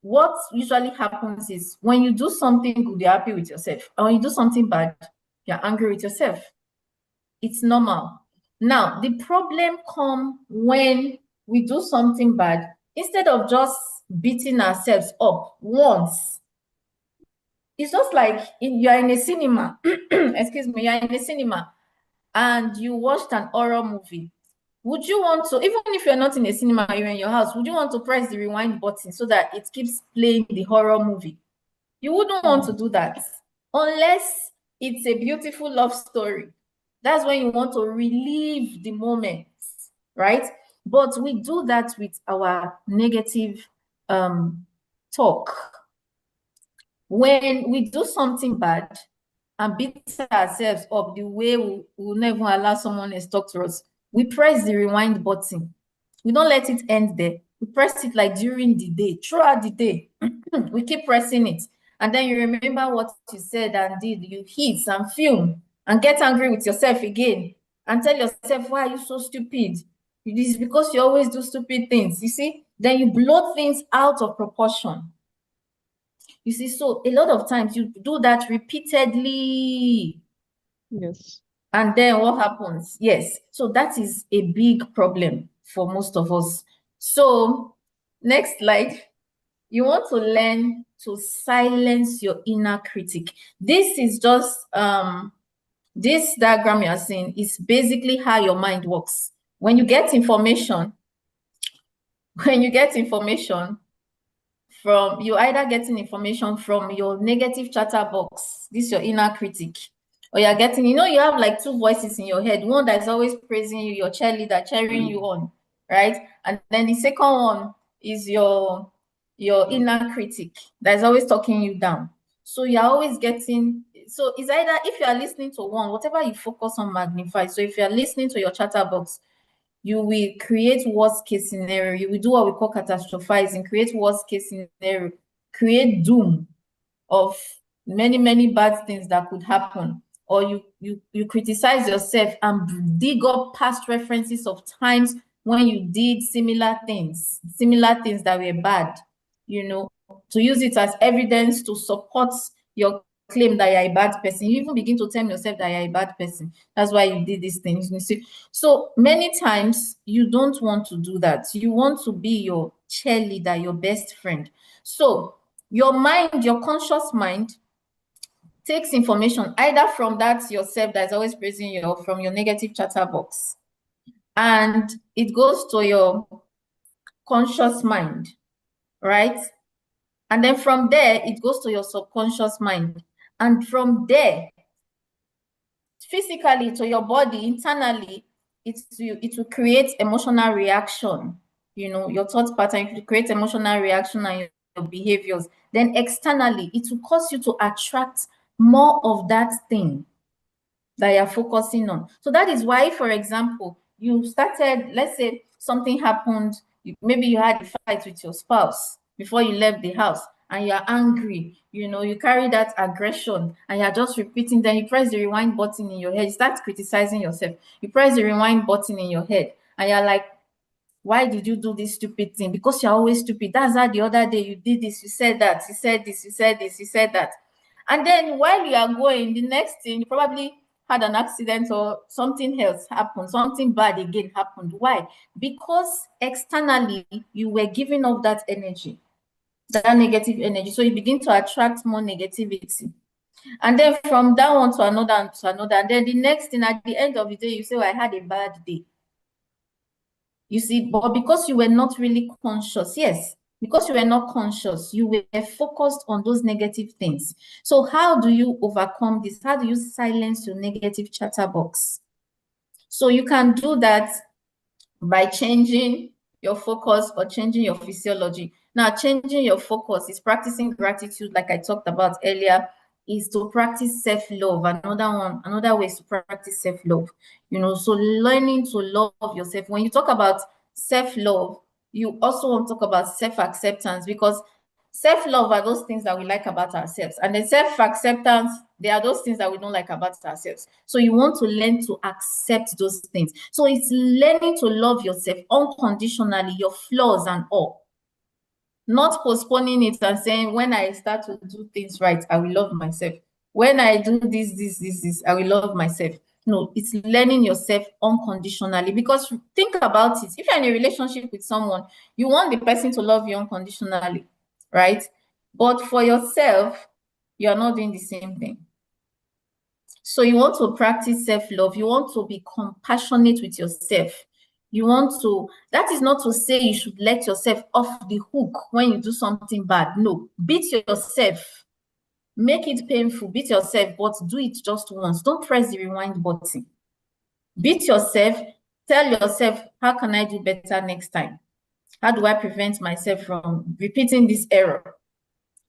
what usually happens is when you do something good, you're happy with yourself. And when you do something bad, you're angry with yourself. It's normal. Now, the problem comes when we do something bad. Instead of just beating ourselves up once, it's just like you're in a cinema, excuse me, you're in a cinema and you watched an horror movie. Would you want to, even if you're not in a cinema, you're in your house, would you want to press the rewind button so that it keeps playing the horror movie? You wouldn't want to do that unless it's a beautiful love story. That's when you want to relive the moment, right? But we do that with our negative talk. When we do something bad and beat ourselves up the way we will never allow someone else talk to us, we press the rewind button. We don't let it end there. We press it like during the day, throughout the day. We keep pressing it. And then you remember what you said and did. You hit and film and get angry with yourself again and tell yourself, why are you so stupid? It is because you always do stupid things. You see, then you blow things out of proportion. You see, so a lot of times you do that repeatedly. Yes. And then what happens? Yes. So that is a big problem for most of us. So next slide. You want to learn to silence your inner critic. This is just, this diagram you're seeing is basically how your mind works. When you get information, from, you either getting information from your negative chatter box, this is your inner critic, or you're getting, you have like two voices in your head, one that's always praising you, your cheerleader, cheering you on, right? And then the second one is your inner critic that's always talking you down. So you're always getting, so it's either, if you are listening to one, whatever you focus on magnifies. So if you're listening to your chatter box, you will create worst case scenario. You will do what we call catastrophizing, create worst case scenario, create doom of many, many bad things that could happen. Or you criticize yourself and dig up past references of times when you did similar things that were bad, to use it as evidence to support your claim that you're a bad person. You even begin to tell yourself that you're a bad person. That's why you did these things. You see, so many times you don't want to do that. You want to be your cheerleader, your best friend. So your mind, your conscious mind, takes information either from that yourself that's always praising you, or from your negative chatter box, and it goes to your conscious mind, right? And then from there, it goes to your subconscious mind. And from there, physically to your body, internally, it will create emotional reaction. Your thought pattern, it will create emotional reaction and your behaviors. Then externally, it will cause you to attract more of that thing that you're focusing on. So that is why, for example, you started, let's say something happened, maybe you had a fight with your spouse before you left the house, and you're angry, you carry that aggression and you're just repeating. Then you press the rewind button in your head, you start criticizing yourself. You press the rewind button in your head and you're like, why did you do this stupid thing? Because you're always stupid. That's how the other day you did this, you said that, you said this, you said this, you said that. And then while you are going, the next thing, you probably had an accident or something else happened, something bad again happened. Why? Because externally, you were giving off that energy, that negative energy. So you begin to attract more negativity. And then from that one to another and to another. And then the next thing, at the end of the day, you say, well, I had a bad day. You see, but because you were not really conscious, yes, because you were not conscious, you were focused on those negative things. So how do you overcome this? How do you silence your negative chatter box? So you can do that by changing your focus or changing your physiology. Now, changing your focus is practicing gratitude, like I talked about earlier, is to practice self-love. Another way is to practice self-love. So learning to love yourself. When you talk about self-love, you also want to talk about self-acceptance, because self-love are those things that we like about ourselves, and then self-acceptance, they are those things that we don't like about ourselves. So you want to learn to accept those things. So it's learning to love yourself unconditionally, your flaws and all. Not postponing it and saying, when I start to do things right, I will love myself. When I do this, I will love myself. No, it's learning yourself unconditionally. Because think about it. If you're in a relationship with someone, you want the person to love you unconditionally, right? But for yourself, you're not doing the same thing. So you want to practice self-love. You want to be compassionate with yourself. You want to, that is not to say you should let yourself off the hook when you do something bad. No, beat yourself. Make it painful, beat yourself, but do it just once. Don't press the rewind button. Beat yourself, tell yourself, how can I do better next time? How do I prevent myself from repeating this error?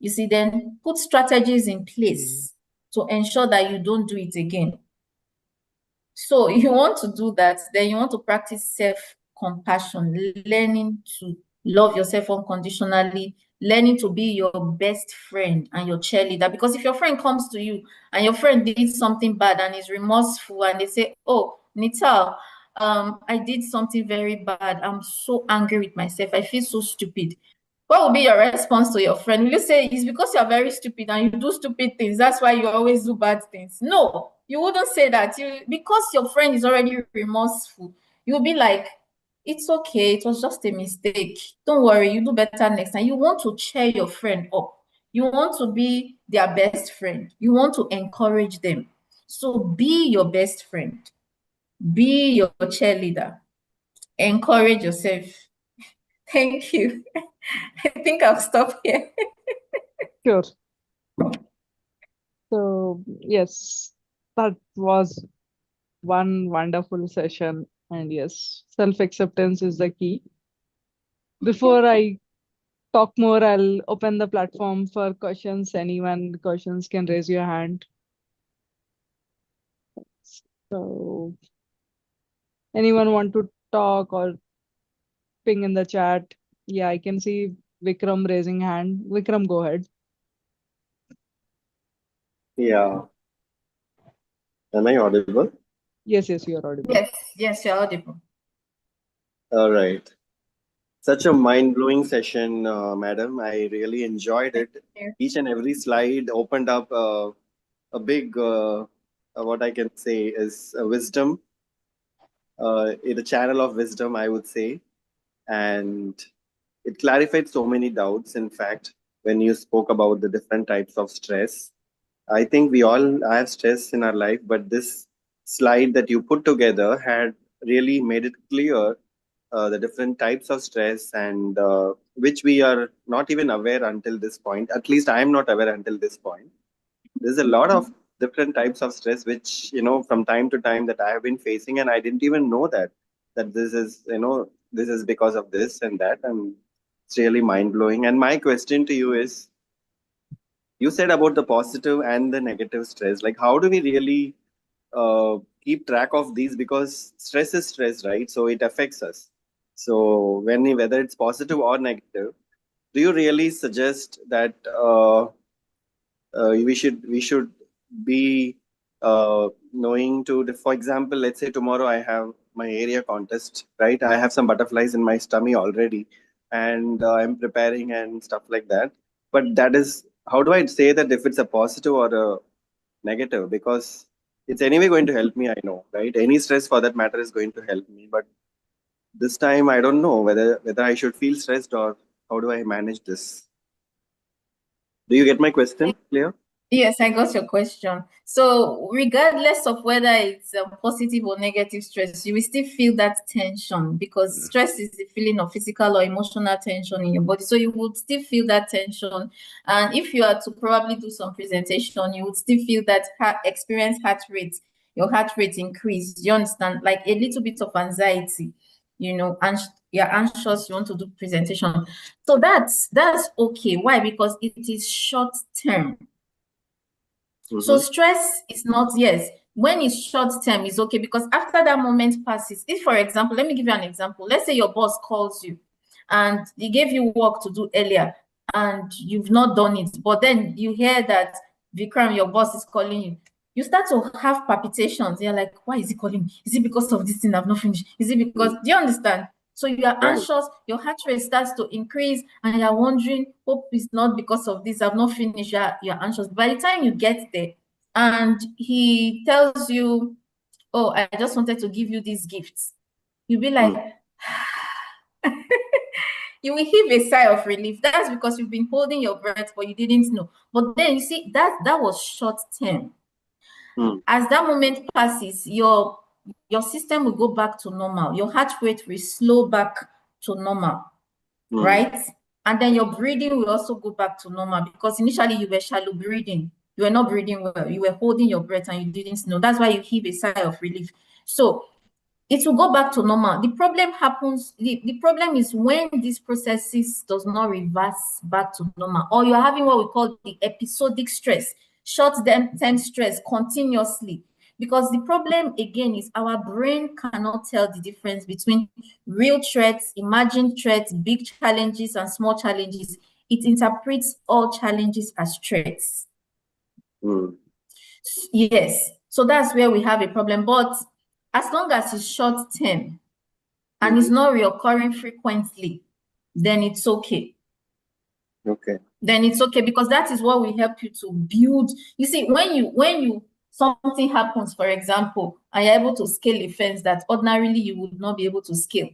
You see, then put strategies in place to ensure that you don't do it again. So you want to do that, then you want to practice self-compassion, learning to love yourself unconditionally, learning to be your best friend and your cheerleader. Because if your friend comes to you and your friend did something bad and is remorseful and they say, oh, Nital, I did something very bad. I'm so angry with myself. I feel so stupid. What will be your response to your friend? Will you say it's because you're very stupid and you do stupid things, that's why you always do bad things? No, you wouldn't say that. Because your friend is already remorseful, you'll be like, it's okay, it was just a mistake. Don't worry, you do better next time. You want to cheer your friend up. You want to be their best friend. You want to encourage them. So be your best friend. Be your cheerleader. Encourage yourself. Thank you. I think I'll stop here. Sure. So, yes, that was one wonderful session. And yes, self-acceptance is the key. Before I talk more, I'll open the platform for questions. Anyone questions can raise your hand. So, anyone want to talk or ping in the chat? Yeah, I can see Vikram raising hand. Vikram, go ahead. Yeah. Am I audible? Yes, you are audible. Yes, you're audible. All right. Such a mind-blowing session, madam. I really enjoyed it. Each and every slide opened up a big, what I can say is wisdom, the channel of wisdom, I would say. And it clarified so many doubts. In fact, when you spoke about the different types of stress, I think we all have stress in our life, but this slide that you put together had really made it clear the different types of stress and which we are not even aware until this point. At least I am not aware until this point. There's a lot of different types of stress which, from time to time that I have been facing, and I didn't even know that this is, this is because of this and that, and it's really mind blowing. And my question to you is, you said about the positive and the negative stress. Like, how do we really keep track of these? Because stress is stress, right? So it affects us. So whether it's positive or negative, do you really suggest that we should be knowing to, for example, let's say tomorrow I have my area contest, right? I have some butterflies in my stomach already, and I'm preparing and stuff like that. But that is, how do I say that if it's a positive or a negative? Because it's anyway going to help me, I know, right? Any stress for that matter is going to help me. But this time I don't know whether I should feel stressed, or how do I manage this? Do you get my question clear? Yes, I got your question. So regardless of whether it's a positive or negative stress, you will still feel that tension, because stress is the feeling of physical or emotional tension in your body. So you would still feel that tension. And if you are to probably do some presentation, you would still feel that experience heart rate, your heart rate increase. You understand? Like a little bit of anxiety, and you're anxious, you want to do presentation. So that's okay. Why? Because it is short term. So stress is not, yes, when it's short term, it's okay, because after that moment passes, if, for example, let me give you an example. Let's say your boss calls you and he gave you work to do earlier and you've not done it, but then you hear that Vikram, your boss, is calling you. You start to have palpitations. You're like, why is he calling me? Is it because of this thing I've not finished? Is it because, do you understand? So you are anxious, your heart rate starts to increase, and you're wondering, hope it's not because of this, I've not finished. You're anxious. By the time you get there and he tells you, oh, I just wanted to give you these gifts, you'll be like, you will heave a sigh of relief. That's because you've been holding your breath, but you didn't know. But then you see that was short term. As that moment passes, your system will go back to normal. Your heart rate will slow back to normal, right? And then your breathing will also go back to normal, because initially you were shallow breathing. You were not breathing well. You were holding your breath and you didn't know. That's why you heave a sigh of relief. So it will go back to normal. The problem happens, the problem is when these processes does not reverse back to normal, or you're having what we call the episodic stress, short-term stress continuously. Because the problem again is our brain cannot tell the difference between real threats, imagined threats, big challenges, and small challenges. It interprets all challenges as threats. Yes, so that's where we have a problem. But as long as it's short term and it's not reoccurring frequently, then it's okay. Okay. Then it's okay, because that is what will help you to build. You see, when something happens, for example, and you're able to scale a fence that ordinarily you would not be able to scale,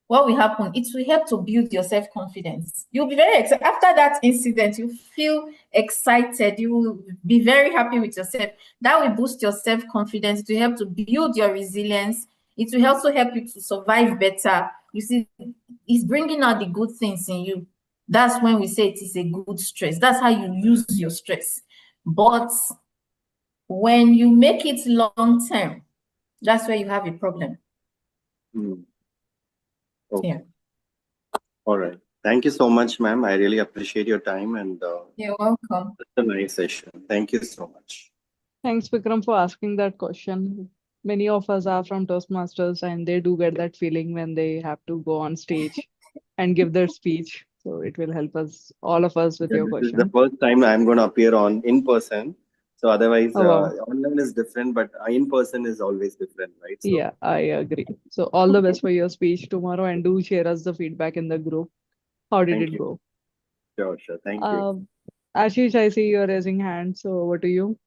what will happen? It will help to build your self-confidence. You'll be very excited. After that incident, you feel excited. You will be very happy with yourself. That will boost your self-confidence. It will help to build your resilience. It will also help you to survive better. You see, it's bringing out the good things in you. That's when we say it is a good stress. That's how you use your stress. But when you make it long-term, that's where you have a problem. Okay. Yeah. All right. Thank you so much, ma'am. I really appreciate your time, and You're welcome. it's a nice session. Thank you so much. Thanks, Vikram, for asking that question. Many of us are from Toastmasters, and they do get that feeling when they have to go on stage and give their speech. So it will help us, all of us, with your This is the question. first time I'm going to appear on in person. So otherwise, Oh, wow. online is different, but in person is always different, right? So, Yeah, I agree. So all the best for your speech tomorrow, and do share us the feedback in the group. How did thank it you. go? Sure. Thank you. Ashish, I see you're raising hand. So over to you.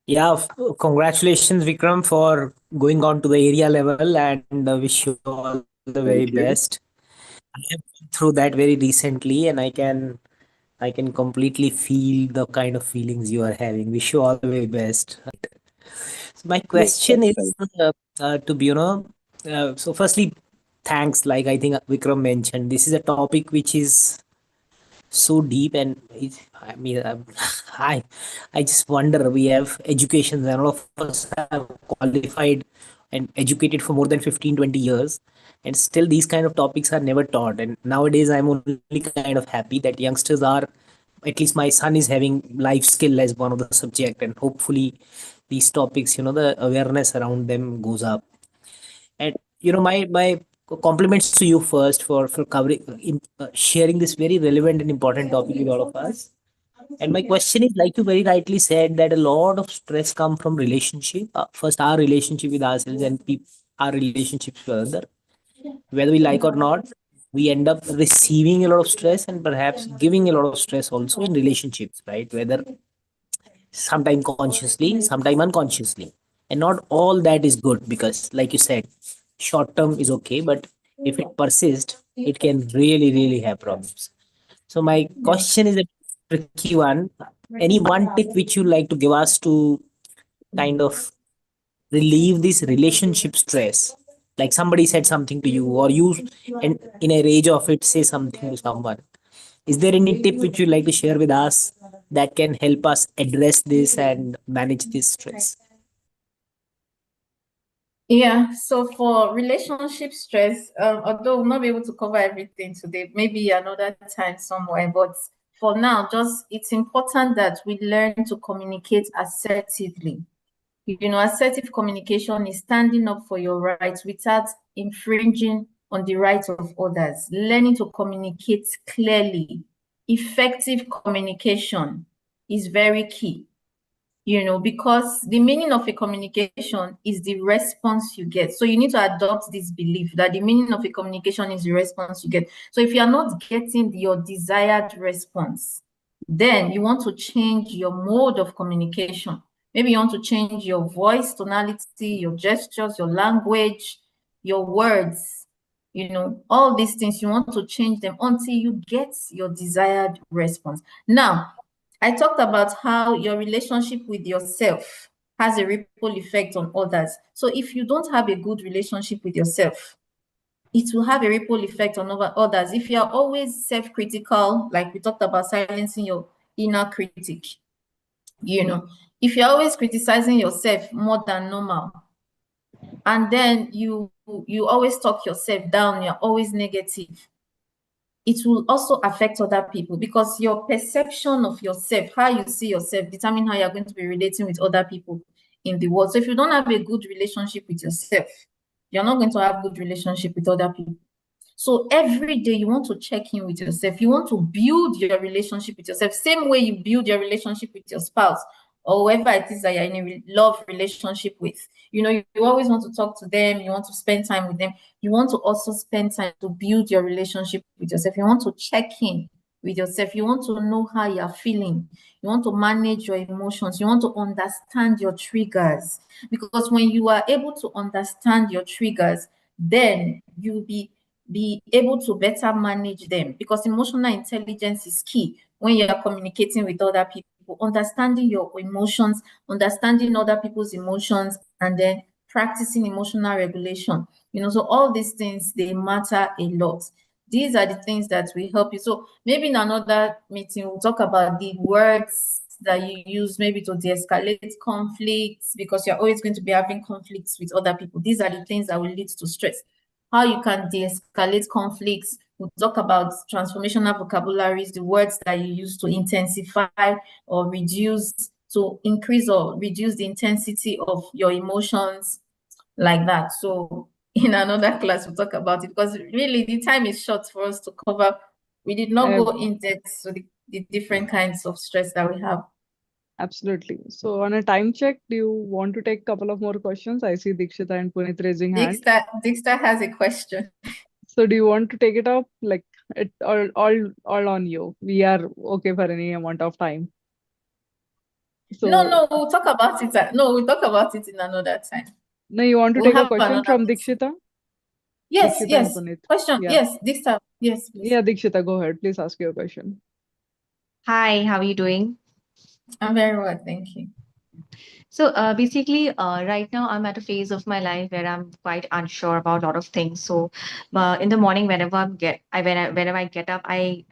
Yeah, congratulations, Vikram, for going on to the area level, and wish you all the very Thank you. best. I have been through that very recently, and I can completely feel the kind of feelings you are having. Wish you all the very best. So my Yes, question is, thank to be, so firstly, thanks. Like I think Vikram mentioned, this is a topic which is so deep, and I mean, I, I just wonder. We have education, and all of us have qualified and educated for more than 15-20 years, and still these kind of topics are never taught. And nowadays, I'm only kind of happy that youngsters are, at least my son is having life skill as one of the subject, and hopefully these topics, the awareness around them goes up. And my compliments to you first for covering sharing this very relevant and important topic with all of us. And my question is, like you very rightly said, that a lot of stress come from relationship. First, our relationship with ourselves, and our relationships with other. Whether we like or not, we end up receiving a lot of stress and perhaps giving a lot of stress also in relationships, right? Whether sometime consciously, sometime unconsciously. And not all that is good, because, like you said, short term is okay, but if it persists, it can really, really have problems. So my question is a tricky one. Any one tip which you like to give us to kind of relieve this relationship stress? Like somebody said something to you, or you, and in a rage of it, say something to someone. Is there any tip which you'd like to share with us that can help us address this and manage this stress? Yeah, so for relationship stress, although we'll not be able to cover everything today, maybe another time somewhere, but for now, just it's important that we learn to communicate assertively. Assertive communication is standing up for your rights without infringing on the rights of others, learning to communicate clearly. Effective communication is very key. Because the meaning of a communication is the response you get. So you need to adopt this belief that the meaning of a communication is the response you get. So if you are not getting your desired response, then you want to change your mode of communication. Maybe you want to change your voice tonality, your gestures, your language, your words, all these things. You want to change them until you get your desired response. Now, I talked about how your relationship with yourself has a ripple effect on others. So if you don't have a good relationship with yourself, it will have a ripple effect on others. If you are always self-critical, like we talked about silencing your inner critic, if you're always criticizing yourself more than normal, and then you always talk yourself down, you're always negative, it will also affect other people, because your perception of yourself, how you see yourself, determine how you're going to be relating with other people in the world. So if you don't have a good relationship with yourself, you're not going to have good relationship with other people. So every day you want to check in with yourself. You want to build your relationship with yourself, same way you build your relationship with your spouse or whoever it is that you're in a love relationship with. You always want to talk to them. You want to spend time with them. You want to also spend time to build your relationship with yourself. You want to check in with yourself. You want to know how you're feeling. You want to manage your emotions. You want to understand your triggers. Because when you are able to understand your triggers, then you'll be able to better manage them, because emotional intelligence is key when you are communicating with other people, understanding your emotions, understanding other people's emotions, and then practicing emotional regulation. So all these things, they matter a lot. These are the things that will help you. So maybe in another meeting, we'll talk about the words that you use maybe to de-escalate conflicts, because you're always going to be having conflicts with other people. These are the things that will lead to stress. How you can de-escalate conflicts. We'll talk about transformational vocabularies, the words that you use to intensify or reduce, to increase or reduce the intensity of your emotions, like that. So in another class, we'll talk about it, because really the time is short for us to cover. We did not go in depth to the different kinds of stress that we have. Absolutely. So on a time check, do you want to take a couple of more questions? I see Dikshita and Puneet raising hand. Dixta has a question. So do you want to take it up? Like it all on you. We are okay for any amount of time. So No, we'll talk about it. We'll talk about it in another time. no, you want to We'll take a have question another from meeting. Dikshita? Yes, Dikshita and yes. Puneet. Question. Yeah. Yes, Dixta. Yes, please. Yeah, Dikshita, go ahead. Please ask your question. Hi, how are you doing? I'm very well, thank you. So basically, right now I'm at a phase of my life where I'm quite unsure about a lot of things. So in the morning, whenever I get up, I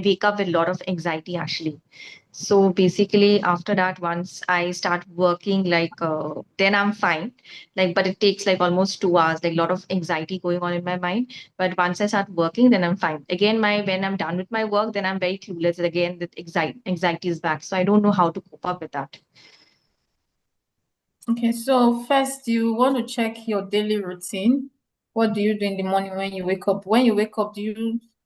wake up with a lot of anxiety actually. So basically, after that, once I start working, then I'm fine. But it takes like almost 2 hours, like a lot of anxiety going on in my mind. But once I start working, then I'm fine. Again, when I'm done with my work, then I'm very clueless. Again, the anxiety is back. So I don't know how to cope up with that. Okay, so first you want to check your daily routine. What do you do in the morning when you wake up? When you wake up,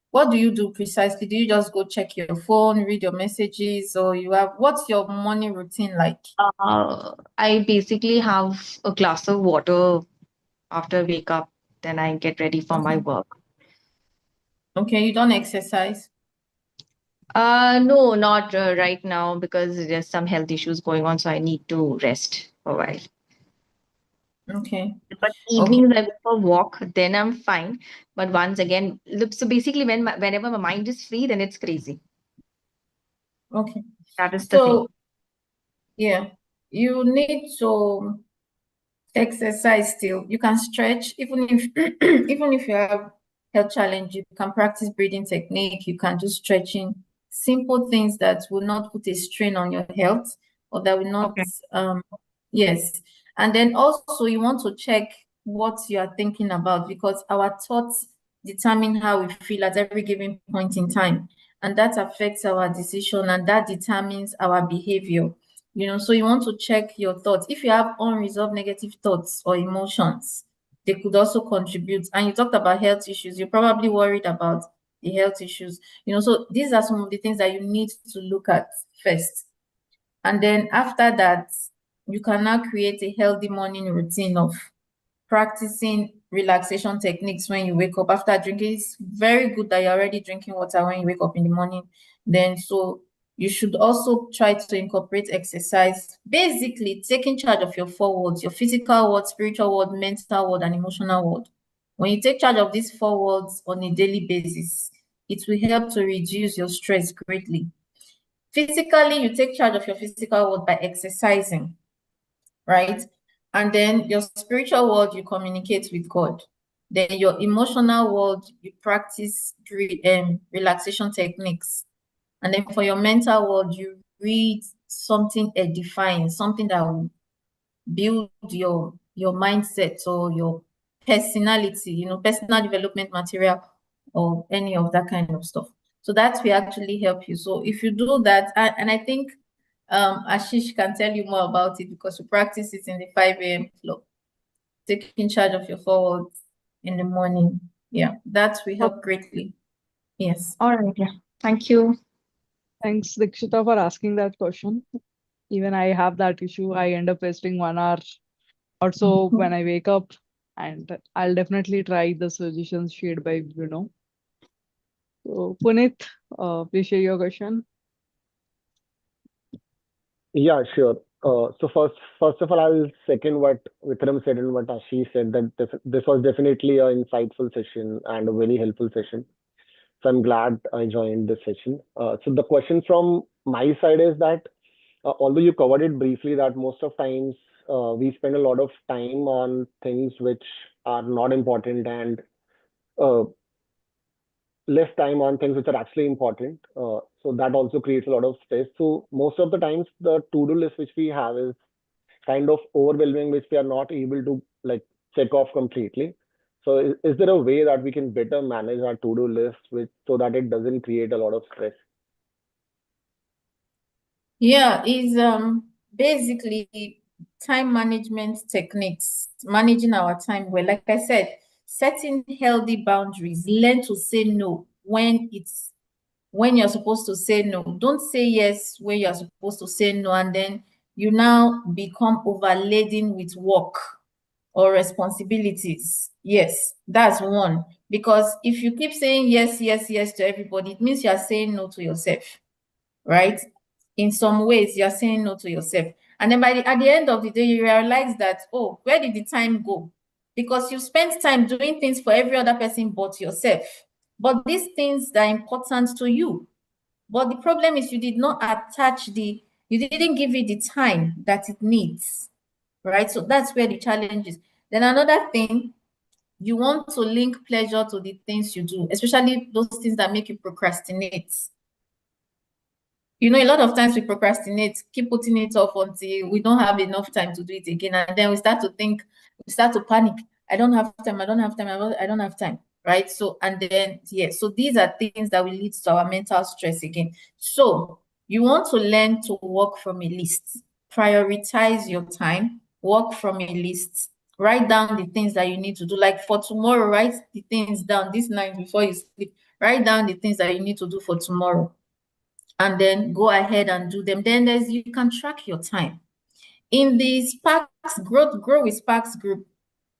what do you do precisely? Do you just go check your phone, read your messages, or what's your morning routine like? I basically have a glass of water after I wake up, then I get ready for my Okay. work. Okay, you don't exercise? No, not right now because there's some health issues going on, so I need to rest for a while. Okay. But Okay. evenings I go for a walk, then I'm fine. But once again, so basically whenever my mind is free, then it's crazy. Okay. That is the thing. So yeah, you need to exercise still. You can stretch, even if even if you have health challenge, you can practice breathing technique, you can do stretching, simple things that will not put a strain on your health, or that will not Okay. yes. And then also you want to check what you are thinking about, because our thoughts determine how we feel at every given point in time, and that affects our decision, and that determines our behavior. So you want to check your thoughts. If you have unresolved negative thoughts or emotions, they could also contribute. And you talked about health issues. You're probably worried about the health issues. So these are some of the things that you need to look at first. And then after that, you can now create a healthy morning routine of practicing relaxation techniques when you wake up after drinking. It's very good that you're already drinking water when you wake up in the morning. Then so You should also try to incorporate exercise, basically taking charge of your four worlds, your physical world, spiritual world, mental world, and emotional world. When you take charge of these four worlds on a daily basis, it will help to reduce your stress greatly. Physically, you take charge of your physical world by exercising, right? And then your spiritual world, you communicate with God. Then your emotional world, you practice relaxation techniques. And then for your mental world, you read something edifying, something that will build your mindset or your personality, personal development material or any of that kind of stuff. So that will actually help you. So if you do that, and I think Ashish can tell you more about it because you practice it in the 5 a.m. club, taking charge of your forwards in the morning. Yeah, that will help greatly. Yes. All right. Yeah. Thank you. Thanks, Dikshita, for asking that question. Even I have that issue. I end up wasting 1 hour or so when I wake up, and I'll definitely try the suggestions shared by Bruno. So, Puneet, please share your question. Yeah, sure. So first of all, I will second what Vikram said and what Ashish said, that this was definitely an insightful session and a very helpful session. So I'm glad I joined this session. So the question from my side is that although you covered it briefly, that most of times we spend a lot of time on things which are not important, and uh, less time on things which are actually important. So that also creates a lot of stress. So most of the times, the to-do list which we have is kind of overwhelming, which we are not able to like check off completely. So is there a way that we can better manage our to-do list with so that it doesn't create a lot of stress? Yeah, is basically time management techniques, managing our time well. Like I said, setting healthy boundaries, learn to say no when you're supposed to say no. Don't say yes when you're supposed to say no, and then you now become overladen with work or responsibilities. Yes, that's one. Because if you keep saying yes, yes, yes to everybody, it means you're saying no to yourself, right? In some ways, you're saying no to yourself. And then at the end of the day, you realize that, oh, where did the time go? Because you spent time doing things for every other person but yourself. But these things are important to you. But the problem is you did not you didn't give it the time that it needs, right? So that's where the challenge is. Then another thing, you want to link pleasure to the things you do, especially those things that make you procrastinate. A lot of times we procrastinate, keep putting it off until we don't have enough time to do it again. And then we start to panic. I don't have time, I don't have time, I don't have time. Right. So, and then, yeah, so these are things that will lead to our mental stress again. So you want to learn to work from a list, prioritize your time, work from a list, write down the things that you need to do. Like for tomorrow, write the things down this night before you sleep, write down the things that you need to do for tomorrow, and then go ahead and do them. Then you can track your time. In the Sparkz Grow with Sparkz group,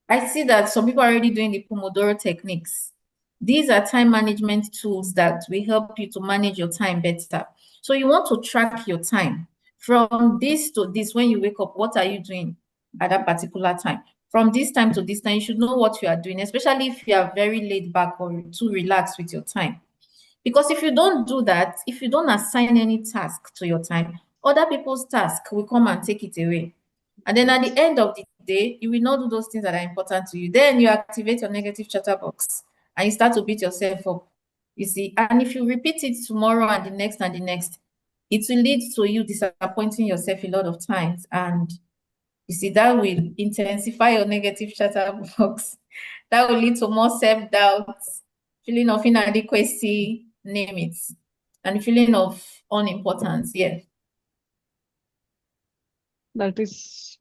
I see that some people are already doing the Pomodoro techniques. These are time management tools that will help you to manage your time better. So you want to track your time. From this to this, when you wake up, what are you doing at that particular time? From this time to this time, you should know what you are doing, especially if you are very laid back or too relaxed with your time. Because if you don't do that, if you don't assign any task to your time, other people's task will come and take it away. And then at the end of the day, you will not do those things that are important to you. Then you activate your negative chatterbox and you start to beat yourself up. You see, and if you repeat it tomorrow and the next, it will lead to you disappointing yourself a lot of times. And you see, that will intensify your negative chatterbox. That will lead to more self-doubt, feeling of inadequacy, name it, and feeling of unimportance. Yeah. That is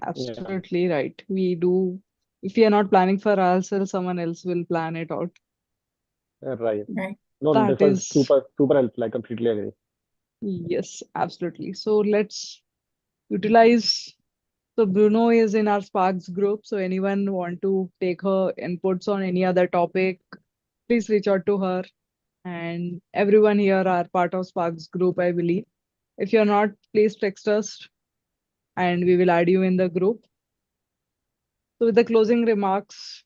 absolutely right. We do, if we are not planning for ourselves, someone else will plan it out. Right. Right. No, That this was is, super helpful. I completely agree. yes, absolutely. So let's utilize. So Bruno is in our Sparks group. So anyone want to take her inputs on any other topic, please reach out to her. And everyone here are part of Sparkz group, I believe. If you're not, please text us and we will add you in the group. So with the closing remarks,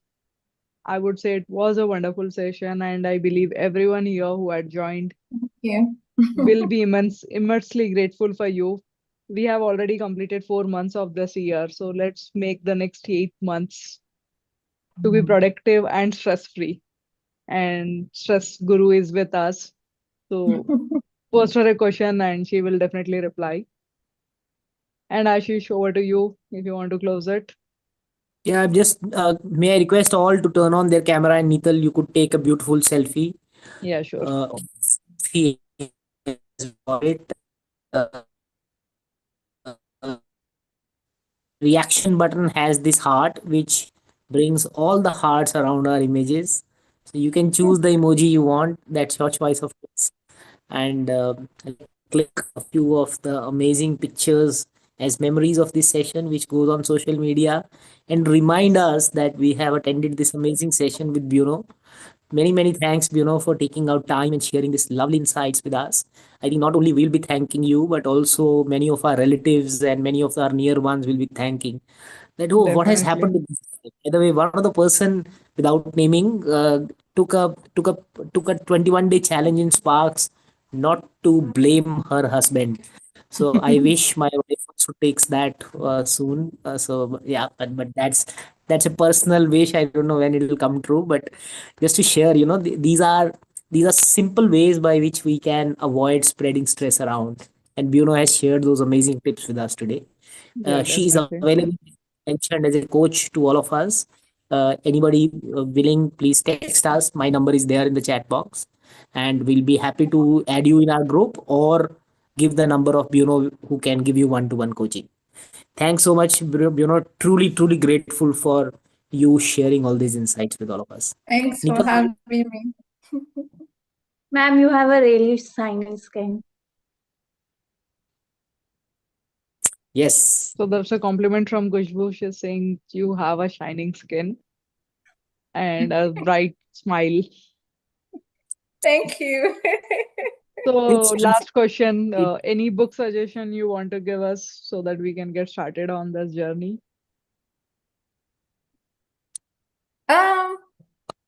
I would say it was a wonderful session, and I believe everyone here who had joined Yeah. will be immensely grateful for you. We have already completed 4 months of this year, so let's make the next 8 months to be productive and stress free. And Stress Guru is with us. So post her a question and she will definitely reply. And Ashish, over to you if you want to close it. Yeah, just may I request all to turn on their camera, and Nital, you could take a beautiful selfie. Yeah, sure. If he has it, reaction button has this heart which brings all the hearts around our images. So you can choose the emoji you want. That's your choice, of course. And click a few of the amazing pictures as memories of this session, which goes on social media, and remind us that we have attended this amazing session with Bruno. Many thanks, Bruno, for taking out time and sharing this lovely insights with us. I think not only we'll be thanking you, but also many of our relatives and many of our near ones will be thanking that, oh, what has Definitely. happened to this guy? By the way, one of the person, without naming, took a took a took a 21-day challenge in Sparks not to blame her husband. So I wish my wife also takes that soon. So yeah, but that's a personal wish. I don't know when it will come true, but just to share, these are simple ways by which we can avoid spreading stress around. And Bruno has shared those amazing tips with us today. Yeah, She is definitely. available, mentioned as a coach to all of us. Anybody willing, please text us. My number is there in the chat box, and we'll be happy to add you in our group or give the number of Bruno who can give you one-to-one coaching. Thanks so much, Bruno. Truly grateful for you sharing all these insights with all of us. Thanks for Nital, having me. Ma'am, you have a really shining skin. yes. So there's a compliment from Kushbu. She's saying you have a shining skin and a bright smile. Thank you. So Which last question, it, any book suggestion you want to give us so that we can get started on this journey? Um,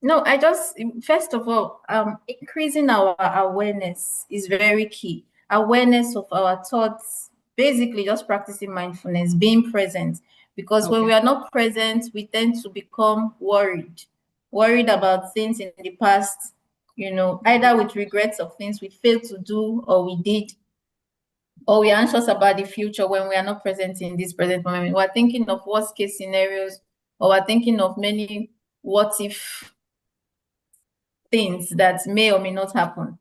no, I just first of all, increasing our awareness is very key. Awareness of our thoughts, basically just practicing mindfulness, being present. Because when Okay. we are not present, we tend to become worried about things in the past, either with regrets of things we failed to do or we did, or we are anxious about the future when we are not present in this present moment. We're thinking of worst case scenarios, or we're thinking of many what if things that may or may not happen.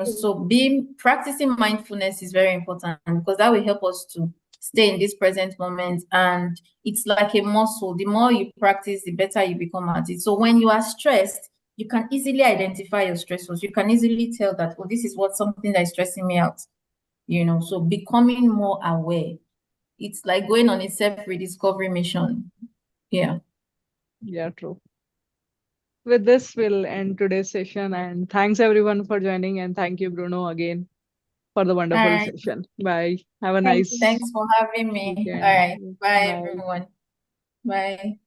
So being practicing mindfulness is very important because that will help us to stay in this present moment. And it's like a muscle. The more you practice, the better you become at it. So when you are stressed, you can easily identify your stressors. You can easily tell that, oh, this is what something that is stressing me out. So becoming more aware. It's like going on a self-rediscovery mission. Yeah. Yeah, true. With this, we'll end today's session. And thanks everyone for joining. And thank you, Bruno, again for the All wonderful right. session. Bye. Have a Thanks nice for having me. All weekend. right. Bye, Bye. everyone. Bye.